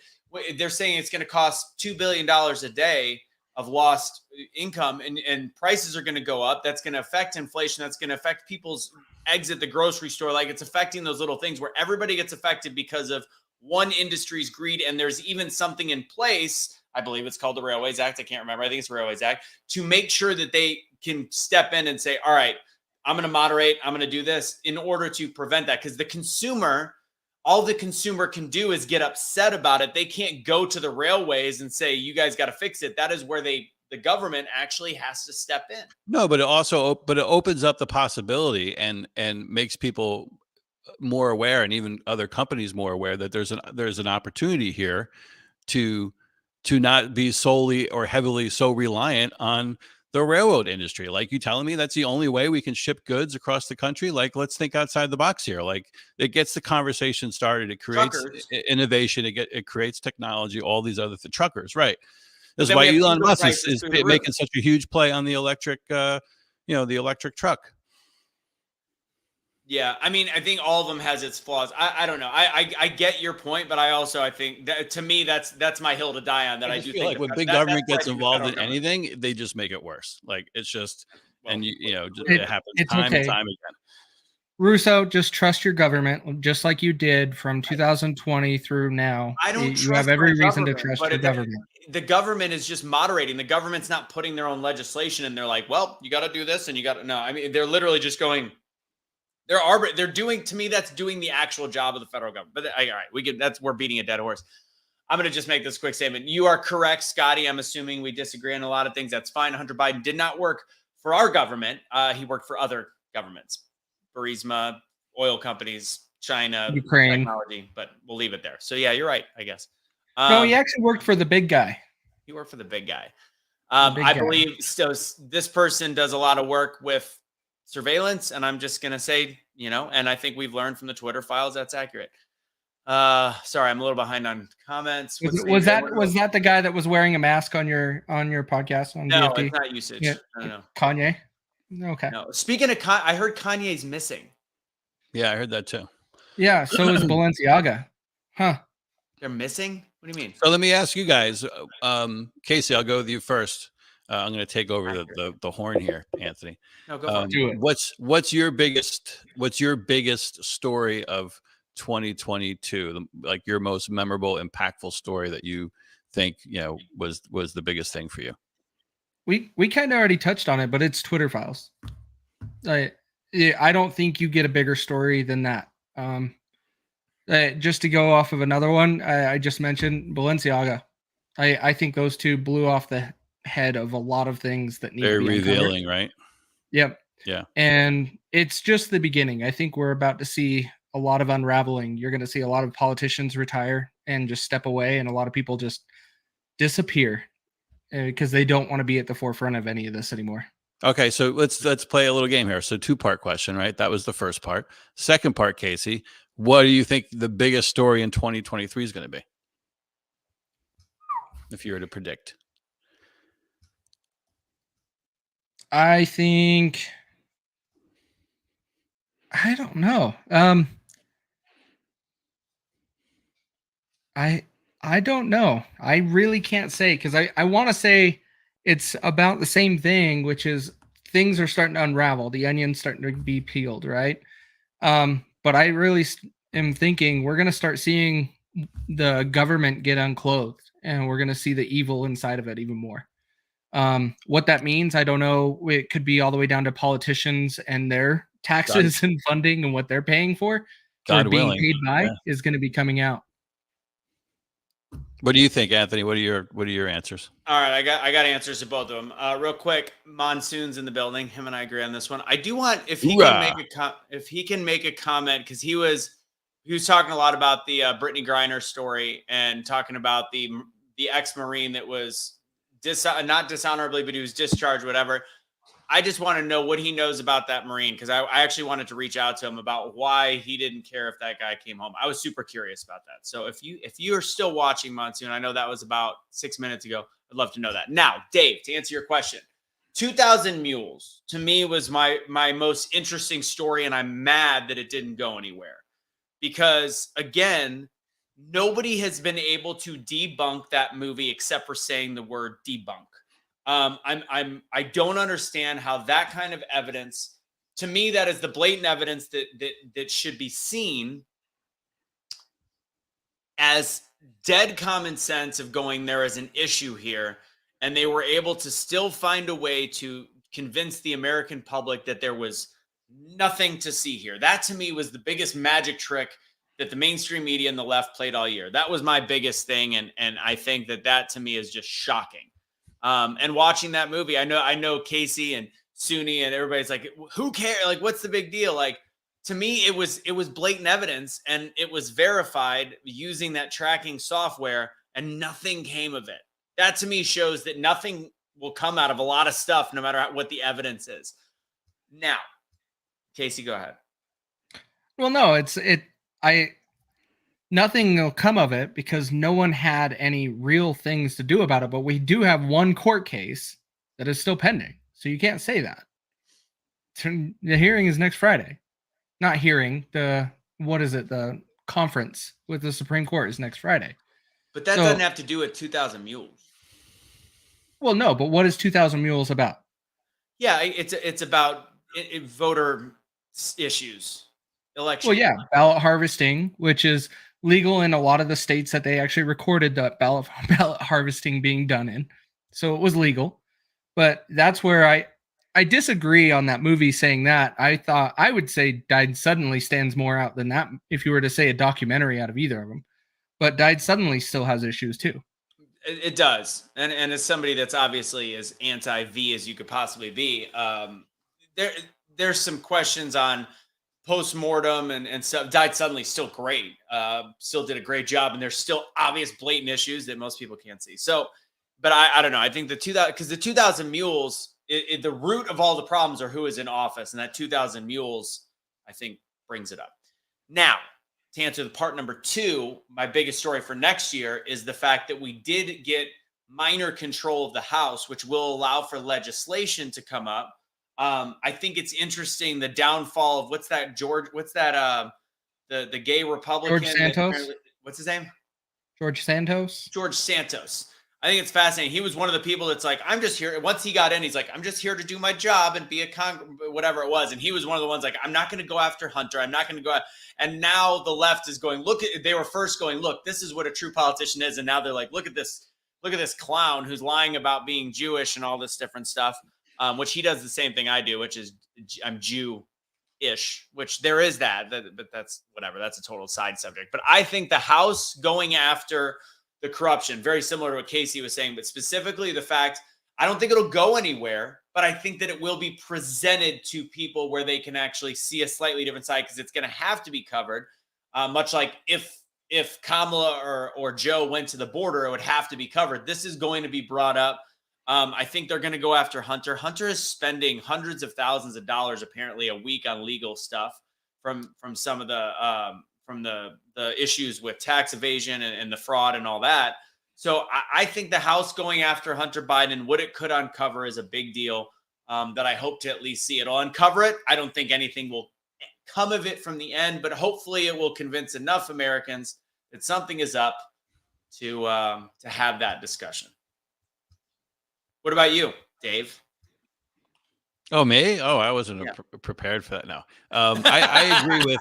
they're saying it's going to cost $2 billion a day of lost income, and prices are going to go up. That's going to affect inflation. That's going to affect people's eggs at the grocery store. Like, it's affecting those little things where everybody gets affected because of one industry's greed. And there's even something in place, I believe it's called the Railways Act. I can't remember. I think it's the Railways Act, to make sure that they can step in and say, all right, I'm going to moderate, I'm going to do this in order to prevent that. Because all the consumer can do is get upset about it. They can't go to the railways and say, you guys got to fix it. That is where the government actually has to step in. No, but it opens up the possibility and makes people more aware, and even other companies more aware, that there's an opportunity here to not be solely or heavily so reliant on the railroad industry. Like, you telling me that's the only way we can ship goods across the country? Like, let's think outside the box here. Like, it gets the conversation started. It creates innovation. It creates technology, all these other truckers. Right. That's why Elon Musk is making such a huge play on the electric, the electric truck. Yeah, I mean, I think all of them has its flaws. I don't know. I get your point, but I think that, to me, that's my hill to die on. That I do feel think like when big government gets involved in anything, they just make it worse. Like, it's just, and it happens time and time again. Russo, just trust your government, just like you did from 2020 through now. I don't trust. You have every reason to trust your government. The government is just moderating. The government's not putting their own legislation, and they're like, well, you got to do this, and you got to. No, I mean, they're literally just going. They're doing, to me, that's doing the actual job of the federal government. But all right, we're beating a dead horse. I'm going to just make this quick statement. You are correct, Scotty. I'm assuming we disagree on a lot of things. That's fine. Hunter Biden did not work for our government. He worked for other governments, Burisma, oil companies, China, Ukraine, technology. But we'll leave it there. So yeah, you're right, I guess. No, he actually worked for the big guy. He worked for the big guy. I believe so. This person does a lot of work with surveillance, and I'm just gonna say, and I think we've learned from the Twitter files that's accurate. Sorry, I'm a little behind on comments. Was that the guy that was wearing a mask on your podcast on No, DFD? it's not usage. Yeah. No. Kanye. Okay. No. Speaking of I heard Kanye's missing. Yeah, I heard that too. Yeah, so is Balenciaga. Huh. They're missing? What do you mean? So let me ask you guys, Kaecey, I'll go with you first. I'm going to take over the horn here, Anthony. No, go for it. Do it. What's your biggest story of 2022? Like, your most memorable, impactful story that you think was the biggest thing for you? We kind of already touched on it, but it's Twitter files. I don't think you get a bigger story than that. Just to go off of another one, I just mentioned Balenciaga. I think those two blew off the head of a lot of things that need to be revealing, right? Yep. Yeah. And it's just the beginning. I think we're about to see a lot of unraveling. You're going to see a lot of politicians retire and just step away, and a lot of people just disappear because they don't want to be at the forefront of any of this anymore. Okay, so let's play a little game here. So, 2-part question, right? That was the first part. Second part, Kaecey, what do you think the biggest story in 2023 is going to be, if you were to predict? I think, I don't know. I don't know. I really can't say, because I want to say it's about the same thing, which is things are starting to unravel. The onion's starting to be peeled, right? But I really am thinking we're going to start seeing the government get unclothed, and we're going to see the evil inside of it even more. What that means, I don't know. It could be all the way down to politicians and their taxes and funding and what they're paying for. God being willing, paid by is going to be coming out. What do you think, Anthony? What are your answers? All right, I got answers to both of them. Real quick, Monsoon's in the building. Him and I agree on this one. I do want, if he can make a comment, because he was talking a lot about the Brittany Griner story, and talking about the ex-Marine that was not dishonorably, but he was discharged, whatever. I just want to know what he knows about that Marine, because I actually wanted to reach out to him about why he didn't care if that guy came home. I was super curious about that. So if you are still watching, Monsoon, I know that was about 6 minutes ago. I'd love to know that. Now, Dave, to answer your question, 2,000 Mules to me was my most interesting story, and I'm mad that it didn't go anywhere because, again, nobody has been able to debunk that movie except for saying the word debunk. I don't understand how that kind of evidence, to me, that is the blatant evidence that should be seen as dead common sense of going, there is an issue here, and they were able to still find a way to convince the American public that there was nothing to see here. That to me was the biggest magic trick that the mainstream media and the left played all year. That was my biggest thing, and I think that to me is just shocking. And watching that movie, I know Kaecey and Suni and everybody's like, who cares? Like, what's the big deal? Like, to me, it was blatant evidence, and it was verified using that tracking software, and nothing came of it. That to me shows that nothing will come out of a lot of stuff, no matter what the evidence is. Now, Kaecey, go ahead. Well, no, nothing will come of it because no one had any real things to do about it. But we do have one court case that is still pending. So you can't say that. The hearing is next Friday. Not hearing, the conference with the Supreme Court is next Friday. But that doesn't have to do with 2,000 Mules. Well, no, but what is 2,000 Mules about? Yeah, it's about voter issues, election. Well, yeah, ballot harvesting, which is legal in a lot of the states that they actually recorded the ballot harvesting being done in. So it was legal. But that's where I disagree on that movie saying that. I would say Died Suddenly stands more out than that if you were to say a documentary out of either of them. But Died Suddenly still has issues too. It does. And as somebody that's obviously as anti-V as you could possibly be, there's some questions on post-mortem and stuff. Died Suddenly still great. Still did a great job, and there's still obvious blatant issues that most people can't see. So, but I don't know. I think the 2,000 Mules, the root of all the problems are who is in office, and that 2,000 Mules, I think, brings it up. Now, to answer the part number two, my biggest story for next year is the fact that we did get minor control of the House, which will allow for legislation to come up. I think it's interesting, the downfall of the gay Republican. George Santos. What's his name? George Santos. George Santos. I think it's fascinating. He was one of the people that's like, I'm just here. Once he got in, he's like, I'm just here to do my job and be whatever it was. And he was one of the ones like, I'm not going to go after Hunter. I'm not going to go. And now the left is going, they were first going, look, this is what a true politician is. And now they're like, look at this clown who's lying about being Jewish and all this different stuff, which he does the same thing I do, which is I'm Jew-ish, which there is that, but that's whatever. That's a total side subject. But I think the House going after the corruption, very similar to what Kaecey was saying, but specifically the fact, I don't think it'll go anywhere, but I think that it will be presented to people where they can actually see a slightly different side, because it's going to have to be covered. Much like if Kamala or Joe went to the border, it would have to be covered. This is going to be brought up. I think they're going to go after Hunter. Hunter is spending hundreds of thousands of dollars apparently a week on legal stuff from some of the issues with tax evasion and the fraud and all that. So I think the House going after Hunter Biden, what it could uncover is a big deal that I hope to at least see. It'll uncover it. I don't think anything will come of it from the end, but hopefully it will convince enough Americans that something is up to have that discussion. What about you, Dave? Oh, me? Oh, I wasn't prepared for that. No, I agree with.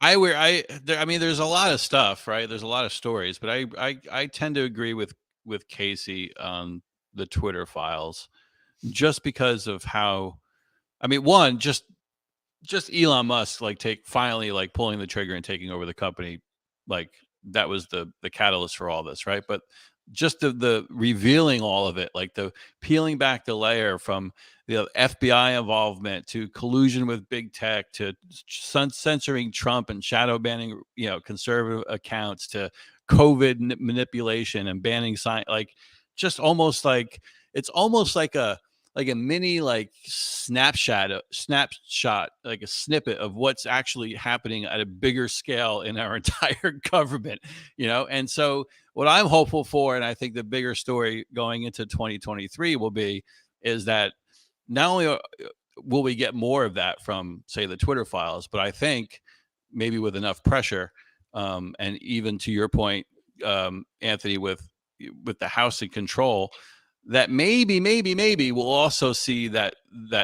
I mean, there's a lot of stuff, right? There's a lot of stories, but I tend to agree with Kaecey on the Twitter files, just because of how, I mean, one, just Elon Musk finally pulling the trigger and taking over the company, like that was the catalyst for all this, right? But just the revealing all of it, like the peeling back the layer from the FBI involvement to collusion with big tech to censoring Trump and shadow banning, conservative accounts to COVID manipulation and banning just almost like it's almost like a mini like snapshot, like a snippet of what's actually happening at a bigger scale in our entire government, And so what I'm hopeful for, and I think the bigger story going into 2023 is that not only will we get more of that from, say, the Twitter files, but I think maybe with enough pressure, and even to your point, Anthony, with the House in control, that maybe we'll also see that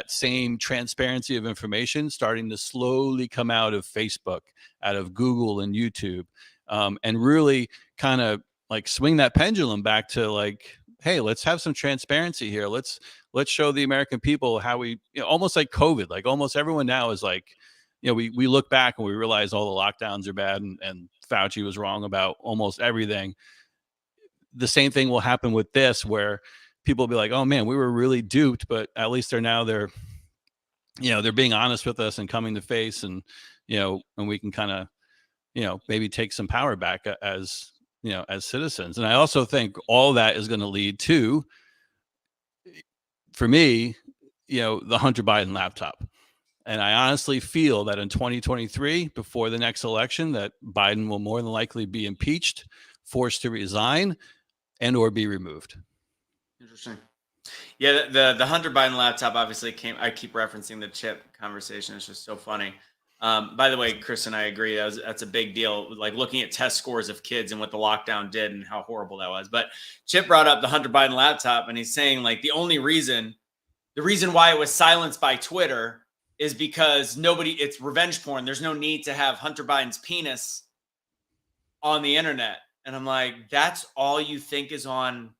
same transparency of information starting to slowly come out of Facebook, out of Google and YouTube, and really kind of like swing that pendulum back to like, hey, let's have some transparency here. Let's show the American people how we, almost like COVID, like almost everyone now is like, we look back and we realize all the lockdowns are bad and Fauci was wrong about almost everything. The same thing will happen with this, where people will be like, oh man, we were really duped, but at least they're being honest with us and coming to face, and, and we can kind of, maybe take some power back as citizens. And I also think all that is going to lead to, for me, the Hunter Biden laptop. And I honestly feel that in 2023, before the next election, that Biden will more than likely be impeached, forced to resign, and or be removed. Interesting. Yeah, the Hunter Biden laptop obviously I keep referencing the chip conversation. It's just so funny. By the way, Chris and I agree. That's a big deal. Like looking at test scores of kids and what the lockdown did and how horrible that was. But Chip brought up the Hunter Biden laptop, and he's saying like the reason why it was silenced by Twitter is because it's revenge porn. There's no need to have Hunter Biden's penis on the internet. And I'm like, that's all you think is on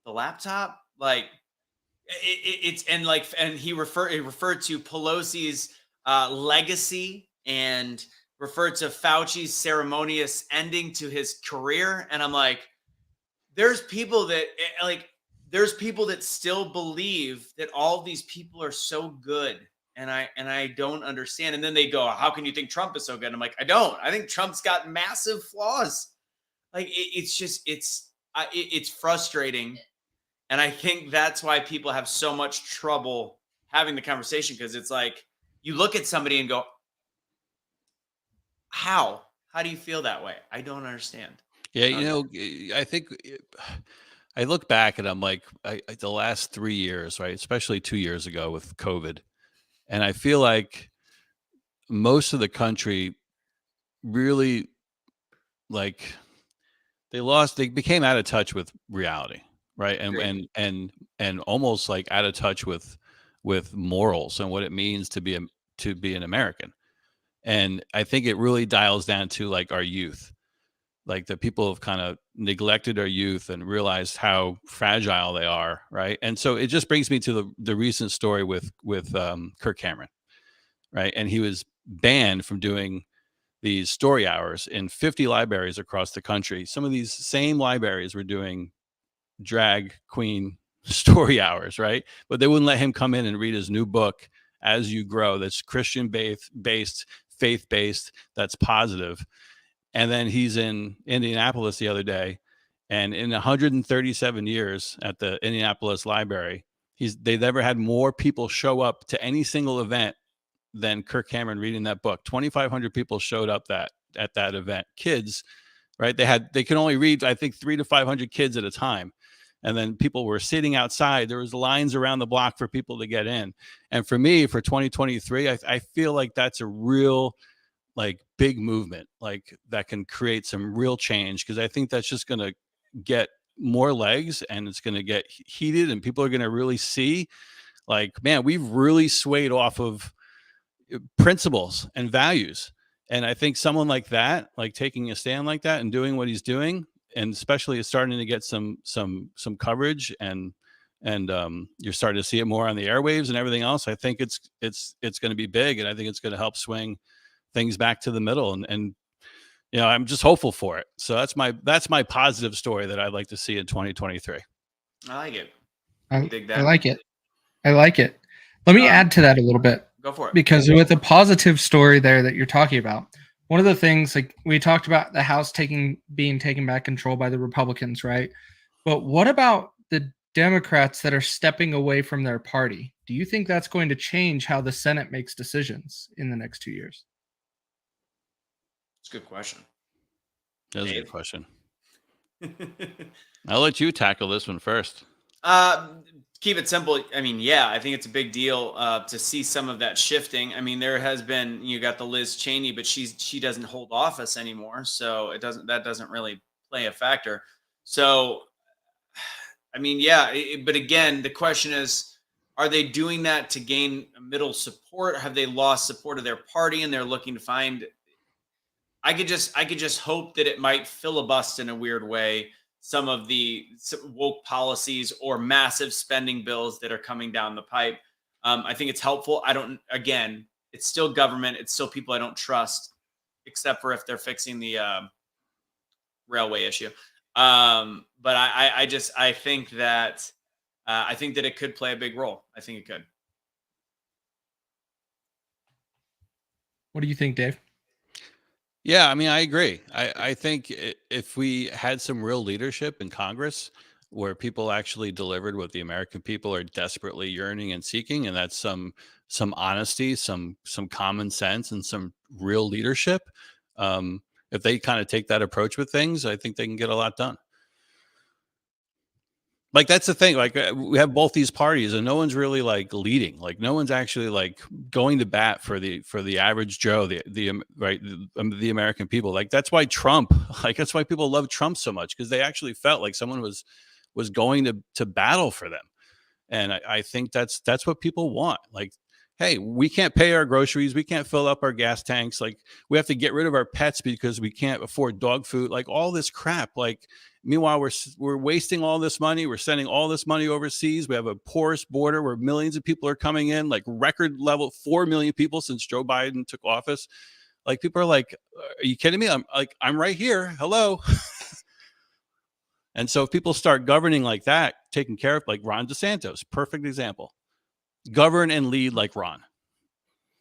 the laptop? Like and he referred to Pelosi's legacy and referred to Fauci's ceremonious ending to his career. And I'm like, there's people that still believe that all these people are so good. And I don't understand. And then they go, how can you think Trump is so good? I'm like, I don't. I think Trump's got massive flaws. Like it's frustrating. And I think that's why people have so much trouble having the conversation, because it's like you look at somebody and go, how do you feel that way? I don't understand. Yeah, I think I look back and I'm like, the last 3 years, right, especially 2 years ago with COVID, and I feel like most of the country really, like, they became out of touch with reality, right? And almost like out of touch with morals and what it means to be an American. And I think it really dials down to like our youth. Like the people have kind of neglected our youth and realized how fragile they are, right? And so it just brings me to the recent story with Kirk Cameron, right? And he was banned from doing these story hours in 50 libraries across the country. Some of these same libraries were doing drag queen story hours, right? But they wouldn't let him come in and read his new book, As You Grow, that's Christian based, faith-based, that's positive. And then he's in Indianapolis the other day, and in 137 years at the Indianapolis Library, they've never had more people show up to any single event than Kirk Cameron reading that book. 2,500 people showed up at that event. Kids, right? They could only read, I think, 300 to 500 kids at a time. And then people were sitting outside. There was lines around the block for people to get in. And for me, for 2023, I feel like that's a real, like, big movement, like that can create some real change, because I think that's just going to get more legs, and it's going to get heated, and people are going to really see, like, man, we've really swayed off of principles and values. And I think someone like that, like taking a stand like that and doing what he's doing, and especially is starting to get some coverage, and you're starting to see it more on the airwaves and everything else. I think it's going to be big, and I think it's going to help swing things back to the middle, and I'm just hopeful for it. So that's my positive story that I'd like to see in 2023. I like it. I dig that. I like it. Let me add to that a little bit. Go for it. Because with the positive story there that you're talking about, one of the things, like we talked about the House being taken back control by the Republicans, right? But what about the Democrats that are stepping away from their party. Do you think that's going to change how the Senate makes decisions in the next 2 years? It's a good question. That was a good Dave? question. I'll let you tackle this one first. Keep it simple. I mean, yeah, I think it's a big deal to see some of that shifting. I mean, there has been, you got the Liz Cheney, but she doesn't hold office anymore, so that doesn't really play a factor. So, I mean, yeah, but again, the question is, are they doing that to gain middle support? Have they lost support of their party and they're looking to find? I could just hope that it might filibuster in a weird way some of the woke policies or massive spending bills that are coming down the pipe. I think it's helpful. Again, it's still government. It's still people I don't trust, except for if they're fixing the railway issue. But I think that it could play a big role. I think it could. What do you think, Dave? Yeah, I mean, I agree. I think if we had some real leadership in Congress where people actually delivered what the American people are desperately yearning and seeking, and that's some honesty, some common sense, and some real leadership. If they kind of take that approach with things, I think they can get a lot done. Like, that's the thing. Like, we have both these parties, and no one's really like leading. Like, no one's actually like going to bat for the average Joe, the American people. Like, that's why Trump. Like, that's why people love Trump so much, because they actually felt like someone was going to battle for them. And I think that's what people want. Like, hey, we can't pay our groceries, we can't fill up our gas tanks. Like, we have to get rid of our pets because we can't afford dog food. Like, all this crap. Like, meanwhile, we're wasting all this money. We're sending all this money overseas. We have a porous border where millions of people are coming in, like record level, 4 million people since Joe Biden took office. Like, people are like, are you kidding me? I'm right here. Hello. And so if people start governing like that, taking care of, like Ron DeSantis, perfect example. Govern and lead like Ron.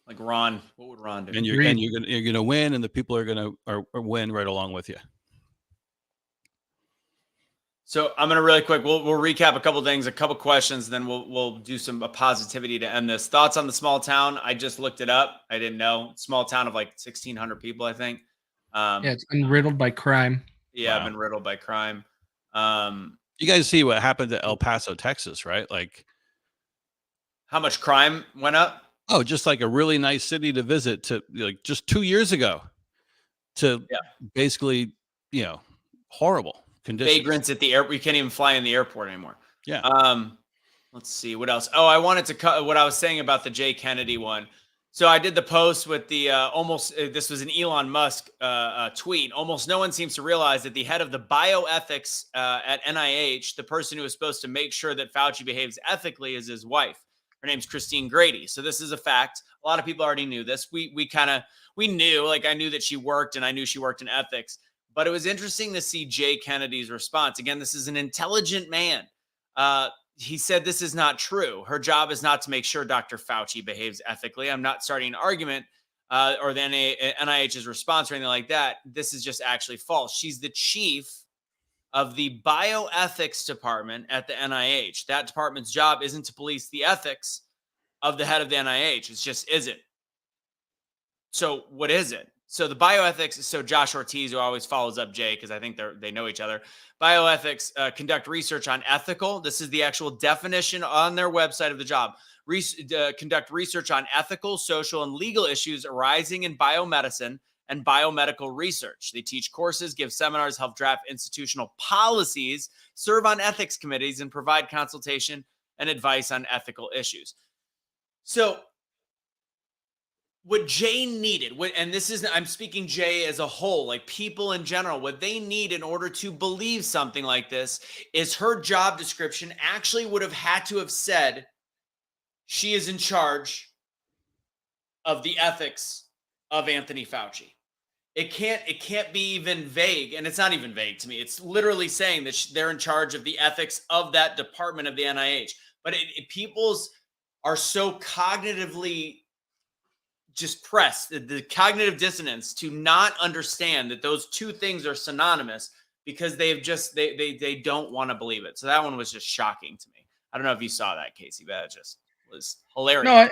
Like Ron, what would Ron do? And you're gonna win, and the people are gonna win right along with you. So I'm gonna really quick. We'll recap a couple things, a couple questions, then we'll do some positivity to end this. Thoughts on the small town? I just looked it up. I didn't know. Small town of like 1,600 people, I think. Yeah, it's been riddled by crime. Yeah, Wow. I've been riddled by crime. You guys see what happened to El Paso, Texas, right? Like, how much crime went up? oh, just like a really nice city to visit, to like just 2 years ago, to basically, horrible conditions. Vagrants at the airport. You can't even fly in the airport anymore. Yeah. Let's see what else. Oh, I wanted to cut what I was saying about the Jay Kennedy one. So I did the post with the this was an Elon Musk tweet. Almost no one seems to realize that the head of the bioethics at NIH, the person who is supposed to make sure that Fauci behaves ethically, is his wife. Her name's Christine Grady. So this is a fact. A lot of people already knew this. We knew, like, I knew that she worked, and I knew she worked in ethics. But it was interesting to see Jay Kennedy's response. Again, this is an intelligent man. He said this is not true. Her job is not to make sure Dr. Fauci behaves ethically. I'm not starting an argument or the NIH's response or anything like that. This is just actually false. She's the chief of the bioethics department at the NIH. That department's job isn't to police the ethics of the head of the NIH. It just isn't. So what is it? So the bioethics, so Josh Ortiz, who always follows up Jay, because I think they know each other. Bioethics conduct research on ethical. This is the actual definition on their website of the job. Conduct research on ethical, social, and legal issues arising in biomedicine and biomedical research. They teach courses, give seminars, help draft institutional policies, serve on ethics committees, and provide consultation and advice on ethical issues. So what Jay needed, and this is, I'm speaking Jay as a whole, like people in general, what they need in order to believe something like this is her job description actually would have had to have said she is in charge of the ethics of Anthony Fauci. It can't be even vague, and it's not even vague to me. It's literally saying that they're in charge of the ethics of that department of the NIH. But people's are so cognitively just pressed, the cognitive dissonance to not understand that those two things are synonymous, because they don't want to believe it. So that one was just shocking to me. I don't know if you saw that, Kaecey, but it just was hilarious. No,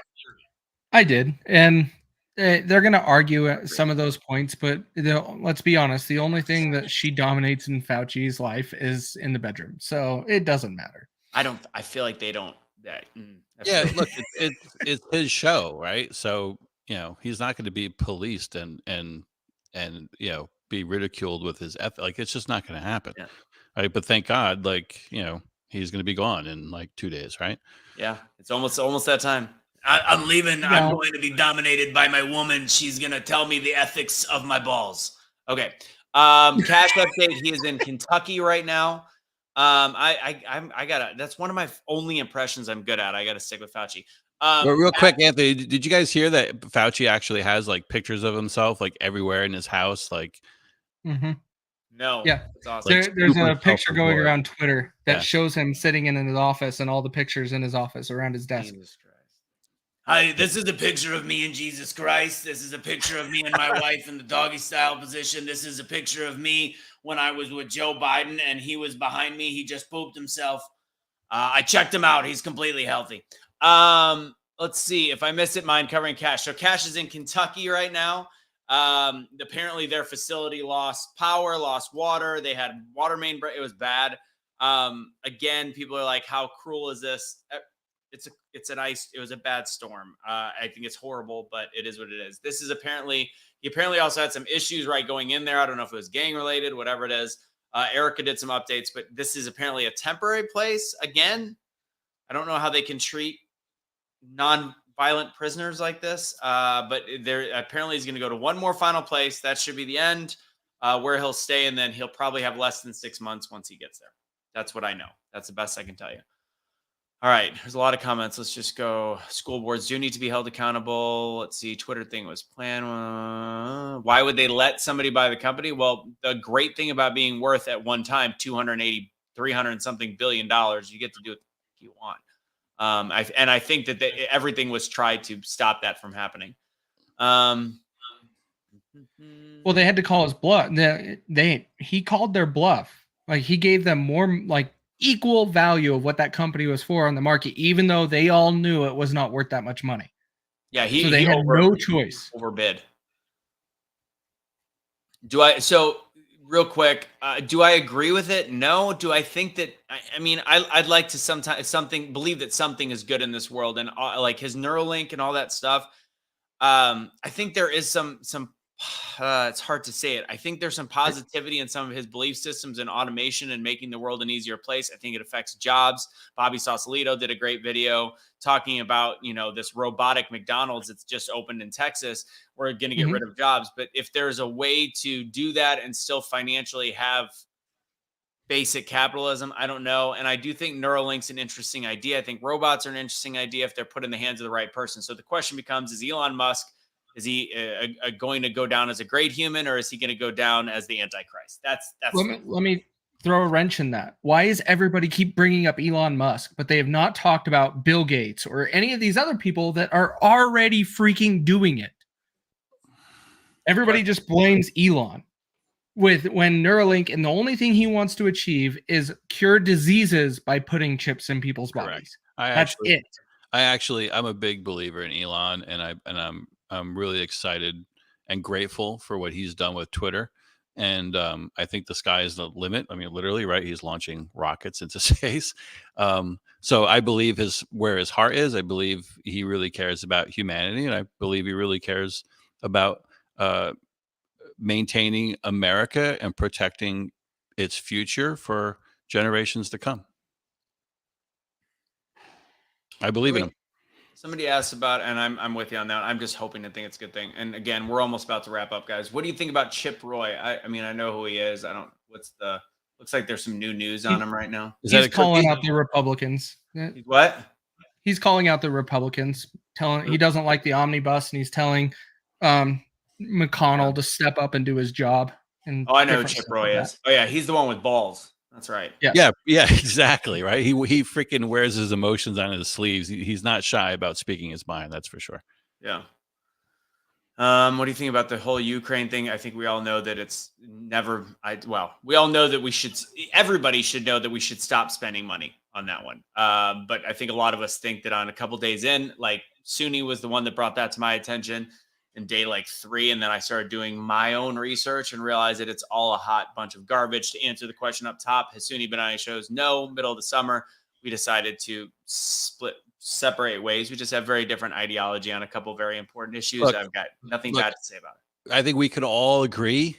I did, and they're going to argue at some of those points, but let's be honest, the only thing that she dominates in Fauci's life is in the bedroom, so it doesn't matter. I feel like they don't. Yeah, look, it's his show, right? So he's not going to be policed and be ridiculed with his ethic. Like, it's just not going to happen, right? But thank God, he's going to be gone in like 2 days, right? Yeah, it's almost that time. I'm leaving. No. I'm going to be dominated by my woman. She's going to tell me the ethics of my balls. Okay. Cash update. He is in Kentucky right now. I gotta. That's one of my only impressions I'm good at. I gotta stick with Fauci. But real quick, Anthony, did you guys hear that Fauci actually has like pictures of himself like everywhere in his house? Like, no, yeah, it's awesome. there's a picture going self-employed. around Twitter that Yeah. shows him sitting in his office and all the pictures in his office around his desk. Jesus Christ. Hi, this is a picture of me and Jesus Christ. This is a picture of me and my wife in the doggy style position. This is a picture of me when I was with Joe Biden and he was behind me. He just pooped himself. I checked him out. He's completely healthy. Let's see if I missed it. Mine covering Cash. So Cash is in Kentucky right now. Apparently their facility lost power, lost water. They had water main break. It was bad. Again, people are like, how cruel is this? It was a bad storm. I think it's horrible, but it is what it is. This is he apparently also had some issues right going in there. I don't know if it was gang related, whatever it is. Erica did some updates, but this is apparently a temporary place. Again, I don't know how they can treat non-violent prisoners like this, but there apparently he's going to go to one more final place. That should be the end, where he'll stay, and then he'll probably have less than 6 months once he gets there. That's what I know. That's the best I can tell you. All right, there's a lot of comments. Let's just go. School boards do need to be held accountable. Let's see. Twitter thing was planned. Why would they let somebody buy the company? Well, the great thing about being worth at one time 280, 300 and something $billion, you get to do what you want. I think that everything was tried to stop that from happening. Well, they had to call his bluff. He called their bluff. Like, he gave them more like equal value of what that company was for on the market, even though they all knew it was not worth that much money. Yeah, so they had no choice. Overbid. So real quick, do I agree with it? No. Do I think that? I'd like to sometimes believe that something is good in this world, and like his Neuralink and all that stuff. I think there is some. It's hard to say it. I think there's some positivity in some of his belief systems and automation and making the world an easier place. I think it affects jobs. Bobby Sausalito did a great video talking about, this robotic McDonald's that's just opened in Texas. We're going to get rid of jobs. But if there's a way to do that and still financially have basic capitalism, I don't know. And I do think Neuralink's an interesting idea. I think robots are an interesting idea if they're put in the hands of the right person. So the question becomes, is Elon Musk, is he going to go down as a great human, or is he going to go down as the Antichrist? That's. Let me throw a wrench in that. Why is everybody keep bringing up Elon Musk, but they have not talked about Bill Gates or any of these other people that are already freaking doing it? Everybody just blames Elon when Neuralink, and the only thing he wants to achieve is cure diseases by putting chips in people's bodies. That's it. I'm a big believer in Elon, and I'm really excited and grateful for what he's done with Twitter. And I think the sky is the limit. I mean, literally, right? He's launching rockets into space. So I believe where his heart is. I believe he really cares about humanity. And I believe he really cares about maintaining America and protecting its future for generations to come. I believe in him. Somebody asked about, and I'm with you on that. I'm just hoping and think it's a good thing. And again, we're almost about to wrap up, guys. What do you think about Chip Roy? I know who he is. Looks like there's some new news on him right now. He's calling out the Republicans. What? He's calling out the Republicans, telling he doesn't like the omnibus, and he's telling McConnell to step up and do his job. And I know who Chip Roy is. Oh yeah, he's the one with balls. That's right. Yeah, exactly. Right. He freaking wears his emotions on his sleeves. He's not shy about speaking his mind. That's for sure. Yeah. What do you think about the whole Ukraine thing? I think we all know that it's never. We all know that we should. Everybody should know that we should stop spending money on that one. But I think a lot of us think that on a couple days in, like Suni was the one that brought that to my attention in day like 3, and then I started doing my own research and realized that it's all a hot bunch of garbage. To answer the question up top, has Suni been on any shows? No. Middle of the summer, we decided to separate ways. We just have very different ideology on a couple very important issues. Look, I've got nothing bad to say about it. I think we could all agree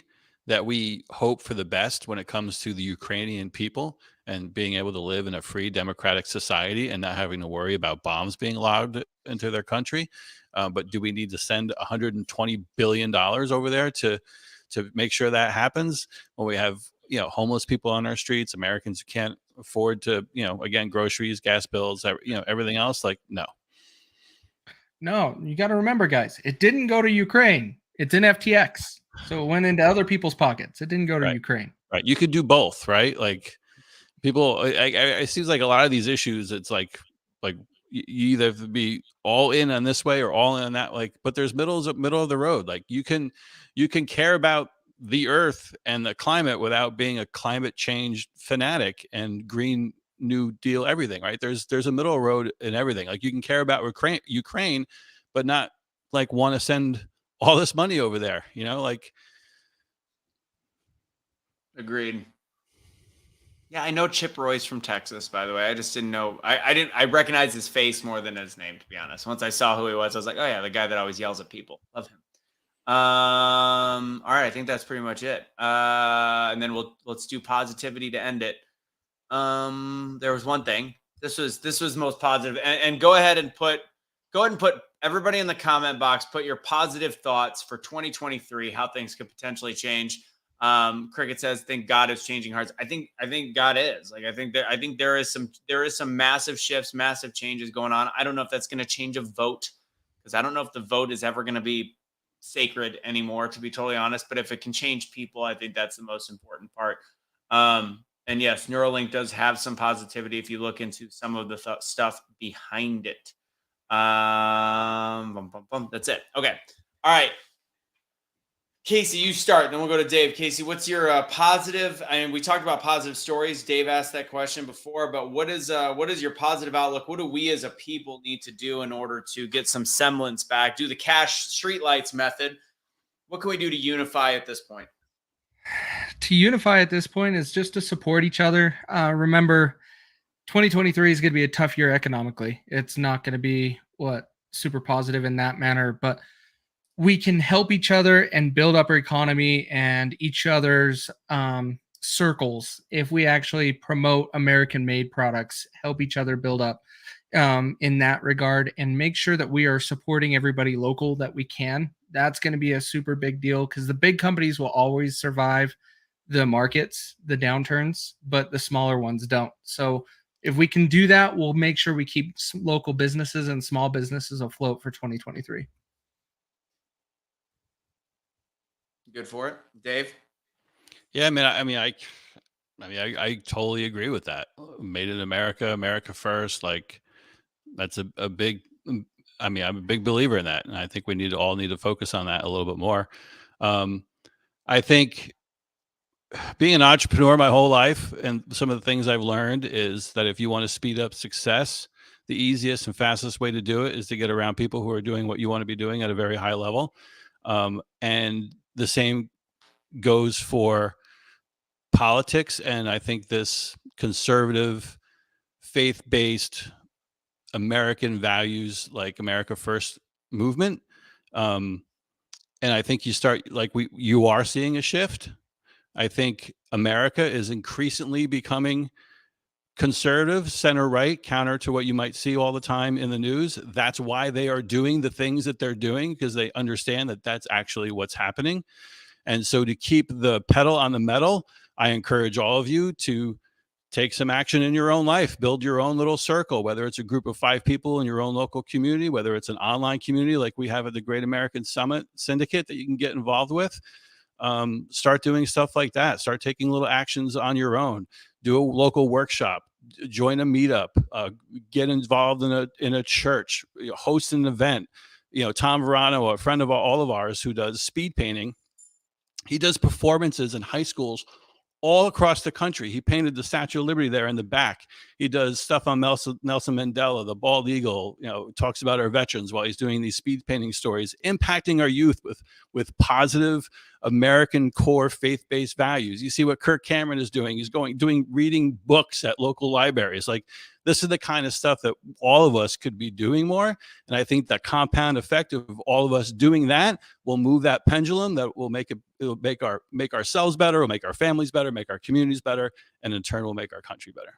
that we hope for the best when it comes to the Ukrainian people and being able to live in a free democratic society and not having to worry about bombs being allowed into their country. But do we need to send $120 billion over there to make sure that happens when we have, homeless people on our streets, Americans who can't afford to, again, groceries, gas bills, everything else? Like, no. No, you got to remember, guys, it didn't go to Ukraine. It's in FTX. So it went into other people's pockets. It didn't go to Ukraine. Right. You could do both, right? Like people, it seems like a lot of these issues, it's like you either have to be all in on this way or all in on that. Like, but there's middle of the road. Like you can care about the earth and the climate without being a climate change fanatic and Green New Deal everything, right? There's a middle road in everything. Like you can care about Ukraine, but not like want to send all this money over there, like. Agreed. Yeah, I know Chip Roy's from Texas, by the way. I just didn't know. I recognized his face more than his name, to be honest. Once I saw who he was, I was like, oh yeah, the guy that always yells at people. Love him. All right, I think that's pretty much it. And then let's do positivity to end it. There was one thing. This was most positive. And go ahead and put everybody in the comment box, put your positive thoughts for 2023, how things could potentially change. Cricket says, "Think God is changing hearts." I think God is. Like I think there is some massive shifts, massive changes going on. I don't know if that's going to change a vote, because I don't know if the vote is ever going to be sacred anymore, to be totally honest. But if it can change people, I think that's the most important part. And yes, Neuralink does have some positivity if you look into some of the stuff behind it. That's it. Okay. All right. Kaecey, you start, then we'll go to Dave. Kaecey, what's your positive? I mean, we talked about positive stories. Dave asked that question before, but what is your positive outlook? What do we as a people need to do in order to get some semblance back? Do the cash streetlights method. What can we do to unify at this point? To unify at this point is just to support each other. Remember, 2023 is going to be a tough year economically. It's not going to be super positive in that manner, but we can help each other and build up our economy and each other's circles if we actually promote American-made products, help each other build up in that regard, and make sure that we are supporting everybody local that we can. That's going to be a super big deal, because the big companies will always survive the markets, the downturns, but the smaller ones don't. So if we can do that, we'll make sure we keep local businesses and small businesses afloat for 2023. Good for it, Dave? Yeah, I totally agree with that. Made in America, America first. Like that's a big. I'm a big believer in that, and I think we all need to focus on that a little bit more. I think being an entrepreneur my whole life, and some of the things I've learned is that if you want to speed up success, the easiest and fastest way to do it is to get around people who are doing what you want to be doing at a very high level, and the same goes for politics. And I think this conservative, faith-based American values, like America First movement. And I think you are seeing a shift. I think America is increasingly becoming conservative, center-right, counter to what you might see all the time in the news. That's why they are doing the things that they're doing, because they understand that that's actually what's happening. And so to keep the pedal on the metal, I encourage all of you to take some action in your own life, build your own little circle, whether it's a group of 5 people in your own local community, whether it's an online community like we have at the Great American Summit Syndicate that you can get involved with. Start doing stuff like that. Start taking little actions on your own. Do a local workshop, join a meetup, get involved in a church, host an event, Tom Verano, a friend of all of ours who does speed painting, he does performances in high schools all across the country. He painted the Statue of Liberty there in the back. He does stuff on Nelson Mandela, the bald eagle, talks about our veterans while he's doing these speed painting stories, impacting our youth with positive American core faith-based values. You see what Kirk Cameron is doing. He's reading books at local libraries. Like, this is the kind of stuff that all of us could be doing more. And I think the compound effect of all of us doing that will move that pendulum, that will it'll make ourselves better, will make our families better, make our communities better, and in turn will make our country better.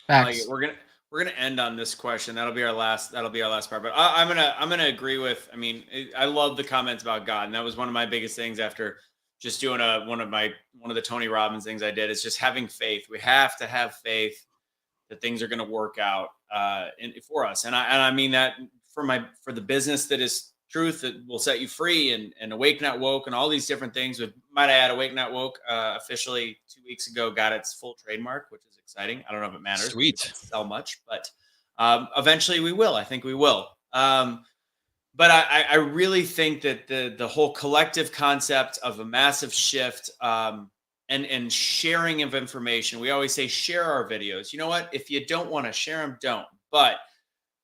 Facts. We're gonna end on this question. That'll be our last part. But I'm gonna agree with. I mean, I love the comments about God, and that was one of my biggest things after just doing one of the Tony Robbins things I did, is just having faith. We have to have faith that things are going to work out for us. And I mean that for the business that is truth, that will set you free, and Awake Not Woke and all these different things. Might I add, Awake Not Woke officially 2 weeks ago got its full trademark, which is exciting. I don't know if it matters. Sweet. Sell much, but eventually we will. I think we will. But I really think that the whole collective concept of a massive shift and sharing of information. We always say share our videos. You know what? If you don't want to share them, don't. But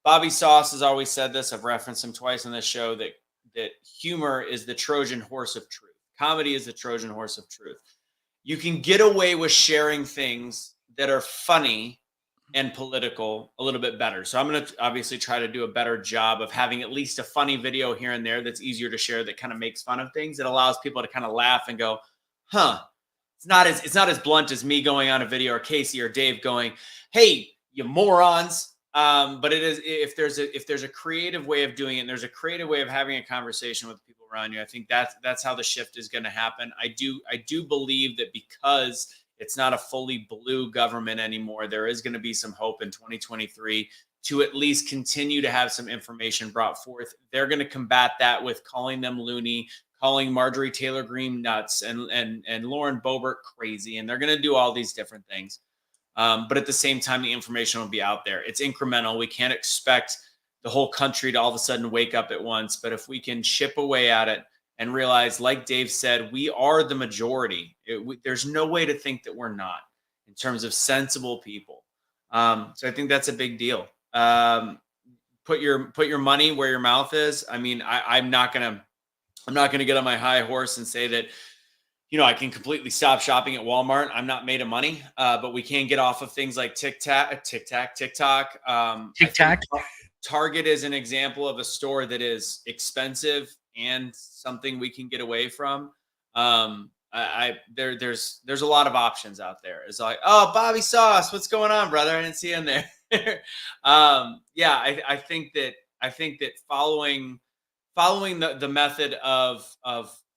Bobby Sauce has always said this. I've referenced him twice on this show, that humor is the Trojan horse of truth. Comedy is the Trojan horse of truth. You can get away with sharing things that are funny and political a little bit better. So I'm going to obviously try to do a better job of having at least a funny video here and there that's easier to share, that kind of makes fun of things, that allows people to kind of laugh and go, huh, it's not as blunt as me going on a video, or Kaecey or Dave going, hey, you morons. But it is, if there's a creative way of doing it, and there's a creative way of having a conversation with people around you, I think that's how the shift is going to happen. I do believe that because it's not a fully blue government anymore, there is going to be some hope in 2023 to at least continue to have some information brought forth. They're going to combat that with calling them loony, calling Marjorie Taylor Greene nuts, and Lauren Boebert crazy. And they're going to do all these different things. But at the same time, the information will be out there. It's incremental. We can't expect the whole country to all of a sudden wake up at once. But if we can chip away at it and realize, like Dave said, we are the majority. There's no way to think that we're not, in terms of sensible people. So I think that's a big deal. Put your money where your mouth is. I mean, I'm not gonna get on my high horse and say that, I can completely stop shopping at Walmart. I'm not made of money, but we can get off of things like TikTok. Target is an example of a store that is expensive and something we can get away from. There's a lot of options out there. It's like, oh, Bobby Sauce, what's going on, brother? I didn't see you in there. I think that following the method of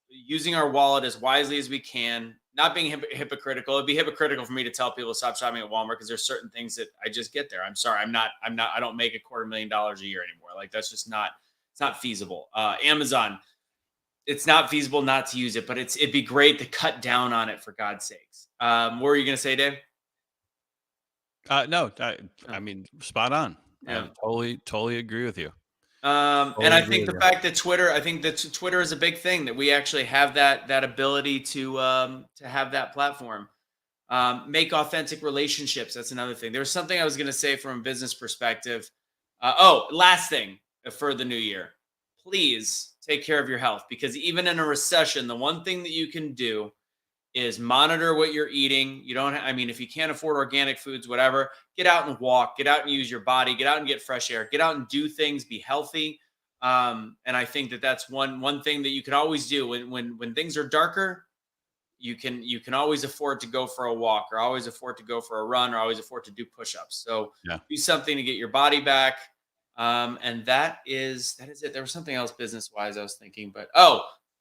using our wallet as wisely as we can, not being hypocritical. It'd be hypocritical for me to tell people to stop shopping at Walmart, because there's certain things that I just get there. I'm sorry. I don't make $250,000 a year anymore. Like, that's just it's not feasible. Amazon, it's not feasible not to use it, but it'd be great to cut down on it, for God's sakes. What were you going to say, Dave? No, I mean, spot on. Yeah. I totally agree with you. And I think the fact that Twitter is a big thing, that we actually have that ability to have that platform. Make authentic relationships. That's another thing. There's something I was going to say from a business perspective. Last thing for the new year, please take care of your health, because even in a recession, the one thing that you can do is monitor what you're eating. If you can't afford organic foods, whatever, get out and walk, get out and use your body, get out and get fresh air, get out and do things, be healthy. And I think that that's one thing that you can always do when things are darker. You can always afford to go for a walk, or always afford to go for a run, or always afford to do push-ups. So do something to get your body back. And that is it. There was something else business-wise I was thinking, but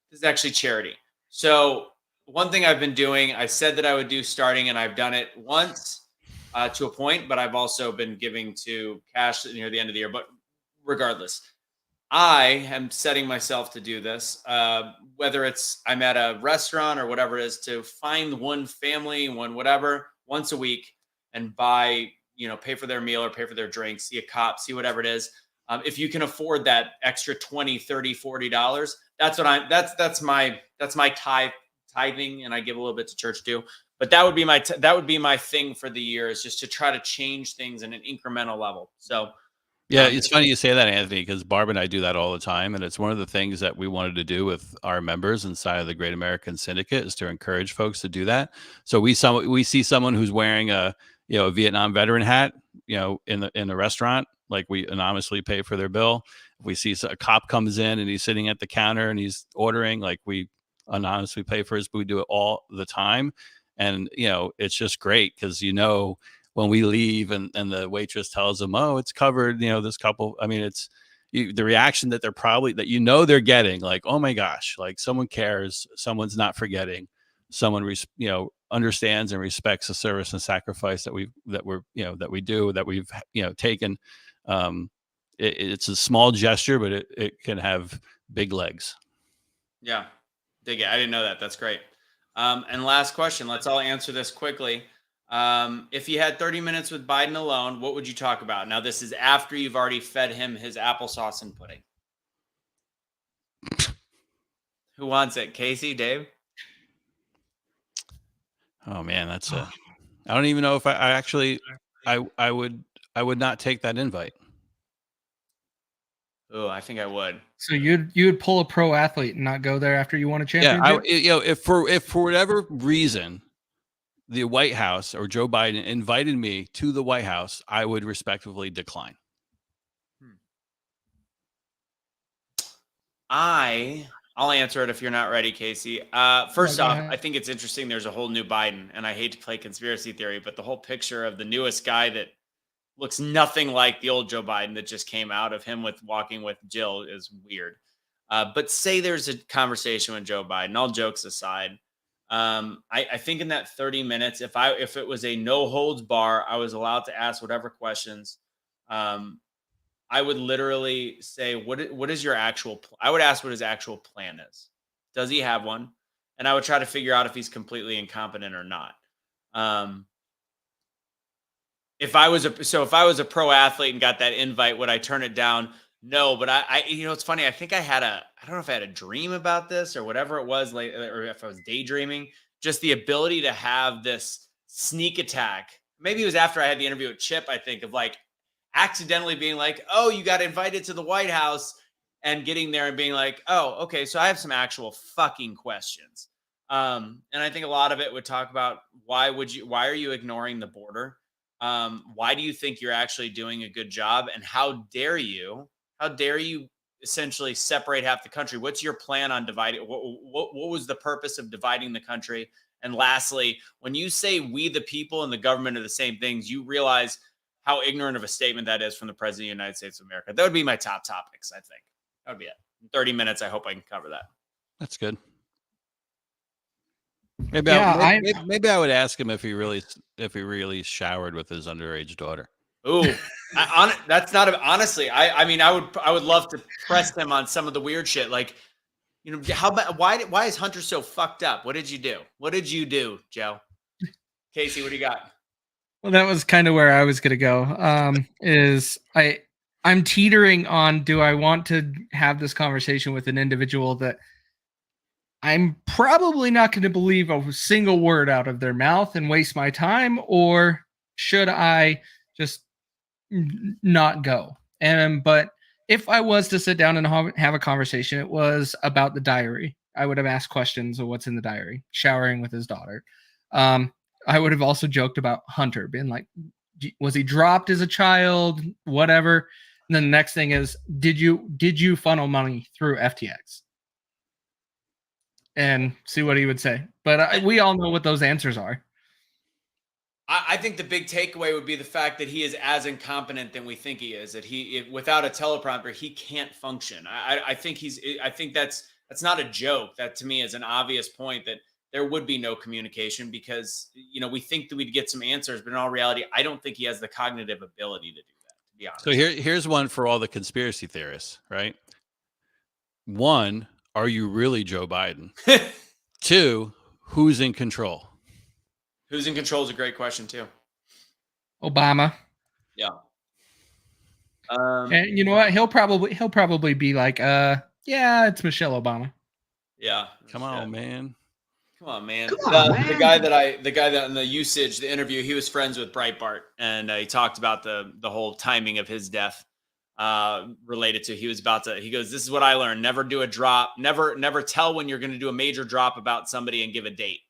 this is actually charity. So one thing I've been doing, I said that I would do starting, and I've done it once to a point, but I've also been giving to cash near the end of the year. But regardless, I am setting myself to do this, whether it's I'm at a restaurant or whatever it is, to find one family, whatever, once a week, and buy, pay for their meal or pay for their drink, see a cop, see whatever it is. If you can afford that extra $20, $30, $40, that's my tithing, and I give a little bit to church too. But that would be my thing for the year, is just to try to change things in an incremental level. So yeah, it's funny you say that, Anthony, because Barb and I do that all the time, and it's one of the things that we wanted to do with our members inside of the Great American Syndicate, is to encourage folks to do that. So we see someone who's wearing a Vietnam veteran hat, in the restaurant, like, we anonymously pay for their bill. If we see a cop comes in and he's sitting at the counter and he's ordering, like, we anonymously pay for his, but we do it all the time, and it's just great because when we leave and the waitress tells them, oh, it's covered, this couple, I mean, it's the reaction that they're they're getting, like, oh my gosh, like, someone cares, someone's not forgetting, someone understands and respects the service and sacrifice that we do, that we've taken. It's a small gesture, but it can have big legs. Yeah, dig it. I didn't know that. That's great. And last question, let's all answer this quickly. If you had 30 minutes with Biden alone, what would you talk about? Now, this is after you've already fed him his applesauce and pudding. Who wants it? Kaecey, Dave? Oh man, I don't even know if I would not take that invite. Oh, I think I would. So you'd pull a pro athlete and not go there after you won a championship? Yeah, if for whatever reason the White House or Joe Biden invited me to the White House, I would respectfully decline. I'll answer it if you're not ready, Kaecey. First off, I think it's interesting. There's a whole new Biden, and I hate to play conspiracy theory, but the whole picture of the newest guy that looks nothing like the old Joe Biden that just came out of him walking with Jill is weird. But say there's a conversation with Joe Biden, all jokes aside. I think in that 30 minutes, if it was a no holds bar, I was allowed to ask whatever questions. I would literally say, what is your actual, I would ask what his actual plan is. Does he have one? And I would try to figure out if he's completely incompetent or not. If I was a pro athlete and got that invite, would I turn it down? No, but I it's funny. I think I don't know if I had a dream about this or whatever it was, like, or if I was daydreaming, just the ability to have this sneak attack. Maybe it was after I had the interview with Chip, I think, of like accidentally being like, oh, you got invited to the White House, and getting there and being like, oh, okay, so I have some actual fucking questions. And I think a lot of it would talk about why are you ignoring the border? Why do you think you're actually doing a good job? And how dare you essentially separate half the country? What's your plan on dividing? What was the purpose of dividing the country? And lastly, when you say we the people and the government are the same things, you realize how ignorant of a statement that is from the President of the United States of America. That would be my top topics, I think. That would be it. In 30 minutes, I hope I can cover that. That's good. Maybe I would ask him if he really showered with his underage daughter. Ooh, honestly. I mean, I would love to press him on some of the weird shit. Like, why is Hunter so fucked up? What did you do? What did you do, Joe? Kaecey, what do you got? Well, that was kind of where I was going to go. I'm teetering on, do I want to have this conversation with an individual that I'm probably not going to believe a single word out of their mouth and waste my time, or should I just not go? But if I was to sit down and have a conversation, it was about the diary. I would have asked questions of what's in the diary, showering with his daughter. I would have also joked about Hunter, being like, was he dropped as a child? Whatever. And then the next thing is, did you funnel money through FTX? And see what he would say. But we all know what those answers are. I think the big takeaway would be the fact that he is as incompetent than we think he is. That without a teleprompter, he can't function. I think that's not a joke. That to me is an obvious point, that there would be no communication, because we think that we'd get some answers, but in all reality, I don't think he has the cognitive ability to do that, to be honest. So here's one for all the conspiracy theorists, right? 1, are you really Joe Biden? 2, who's in control? Who's in control is a great question too. Obama. Yeah. And you know what? He'll probably be like, yeah, it's Michelle Obama. Yeah. Come on, man. Come on, man. Come on, man. The guy that in the usage, the interview, he was friends with Breitbart, and he talked about the whole timing of his death related to he goes, this is what I learned: never do a drop, never tell when you're going to do a major drop about somebody and give a date.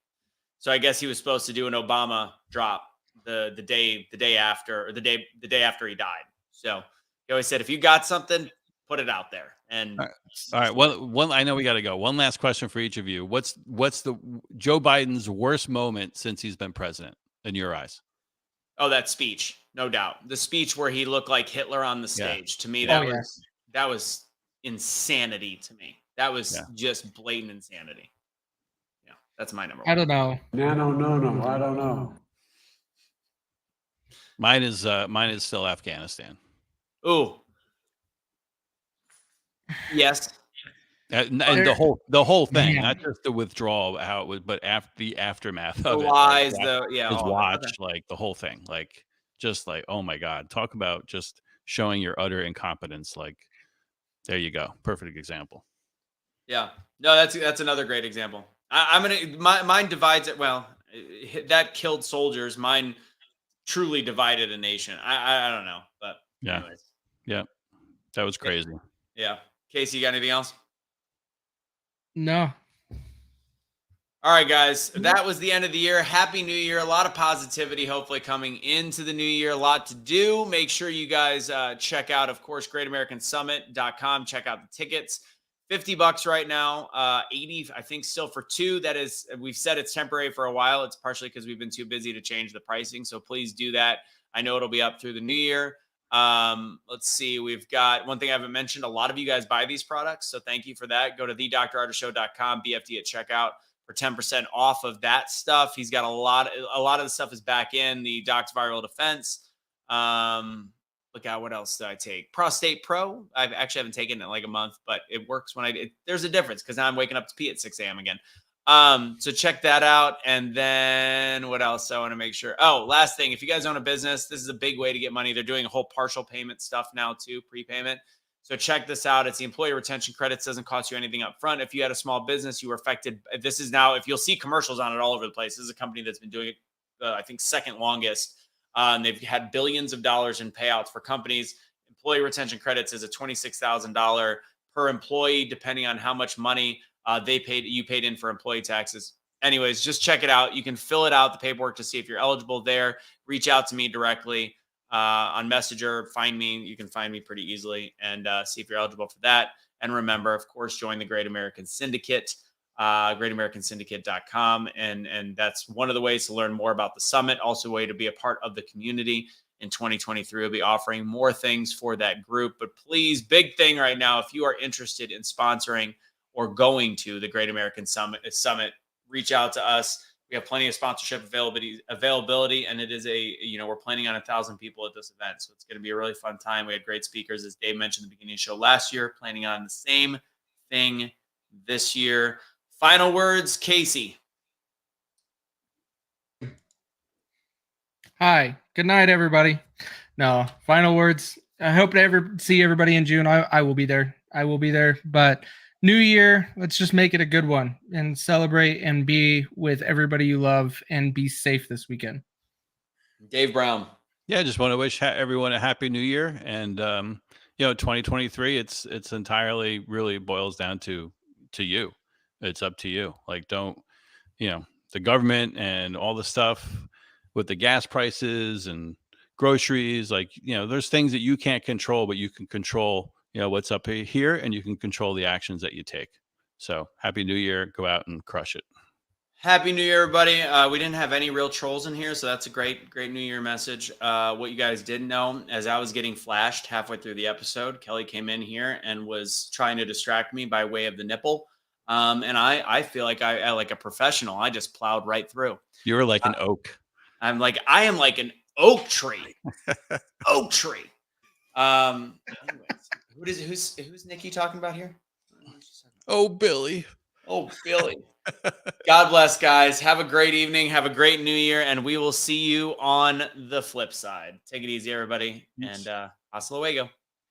So I guess he was supposed to do an Obama drop the day after, or the day after he died. So he always said, if you got something, put it out there. And all right. One. I know we got to go. One last question for each of you. What's the Joe Biden's worst moment since he's been president in your eyes? Oh, that speech, no doubt. The speech where he looked like Hitler on the stage. To me, that was insanity. To me, that was just blatant insanity. Yeah, that's my number one. I don't know. No. I don't know. Mine is still Afghanistan. Ooh. Yes. And the whole thing, not just the withdrawal, how it was, but after the aftermath of the it, lies, his watch, like the whole thing, like just like, oh my God, talk about just showing your utter incompetence. Like, there you go, perfect example. Yeah, no, that's another great example. Mine divides it. Well, that killed soldiers. Mine truly divided a nation. I don't know, but anyways. Yeah, that was crazy. Yeah, Kaecey, you got anything else? No. All right, guys, that was the end of the year. Happy New Year. A lot of positivity, hopefully, coming into the new year. A lot to do. Make sure you guys check out, of course, greatamericansummit.com. Check out the tickets. $50 right now, 80, I think, still for two. That is, we've said it's temporary for a while. It's partially because we've been too busy to change the pricing. So please do that. I know it'll be up through the new year. Let's see. We've got one thing I haven't mentioned. A lot of you guys buy these products, so thank you for that. Go to thedrartisshow.com, BFD at checkout for 10% off of that stuff. He's got a lot of the stuff is back in the Doc's Viral Defense. Look out, what else did I take? Prostate Pro. I actually haven't taken it in like a month, but it works when there's a difference because now I'm waking up to pee at 6 a.m. again. So check that out. And then what else I want to make sure? Oh, last thing. If you guys own a business, this is a big way to get money. They're doing a whole partial payment stuff now too, prepayment. So check this out. It's the employee retention credits. Doesn't cost you anything up front. If you had a small business, you were affected. This is now, if you'll see commercials on it all over the place. This is a company that's been doing it, I think, second longest. And they've had billions of dollars in payouts for companies. Employee retention credits is a $26,000 per employee, depending on how much money you paid in for employee taxes. Anyways, just check it out. You can fill it out, the paperwork, to see if you're eligible there. Reach out to me directly on Messenger. Find me. You can find me pretty easily and see if you're eligible for that. And remember, of course, join the Great American Syndicate, greatamericansyndicate.com. And that's one of the ways to learn more about the summit. Also a way to be a part of the community. In 2023, we'll be offering more things for that group. But please, big thing right now, if you are interested in sponsoring or going to the Great American Summit, reach out to us. We have plenty of sponsorship availability, and it is we're planning on 1,000 people at this event. So it's going to be a really fun time. We had great speakers, as Dave mentioned at the beginning of the show last year, planning on the same thing this year. Final words, Kaecey. Hi. Good night, everybody. No, final words. I hope to see everybody in June. I will be there. But New Year, let's just make it a good one and celebrate and be with everybody you love and be safe this weekend. Dave Brown. Yeah, I just want to wish everyone a happy New Year. And, 2023, it's entirely really boils down to you. It's up to you. Like, don't, the government and all the stuff with the gas prices and groceries, like, there's things that you can't control, but you can control, what's up here, and you can control the actions that you take. So happy New Year. Go out and crush it. Happy New Year, everybody. We didn't have any real trolls in here, so that's a great New Year message. What you guys didn't know, as I was getting flashed halfway through the episode, Kelly came in here and was trying to distract me by way of the nipple. And I feel like I like a professional. I just plowed right through. You were like an oak. I am like an oak tree. Oak tree. Anyways, who's Nikki talking about here? Oh, Billy. Oh, Billy. God bless, guys. Have a great evening. Have a great New Year, and we will see you on the flip side. Take it easy, everybody, and hasta luego.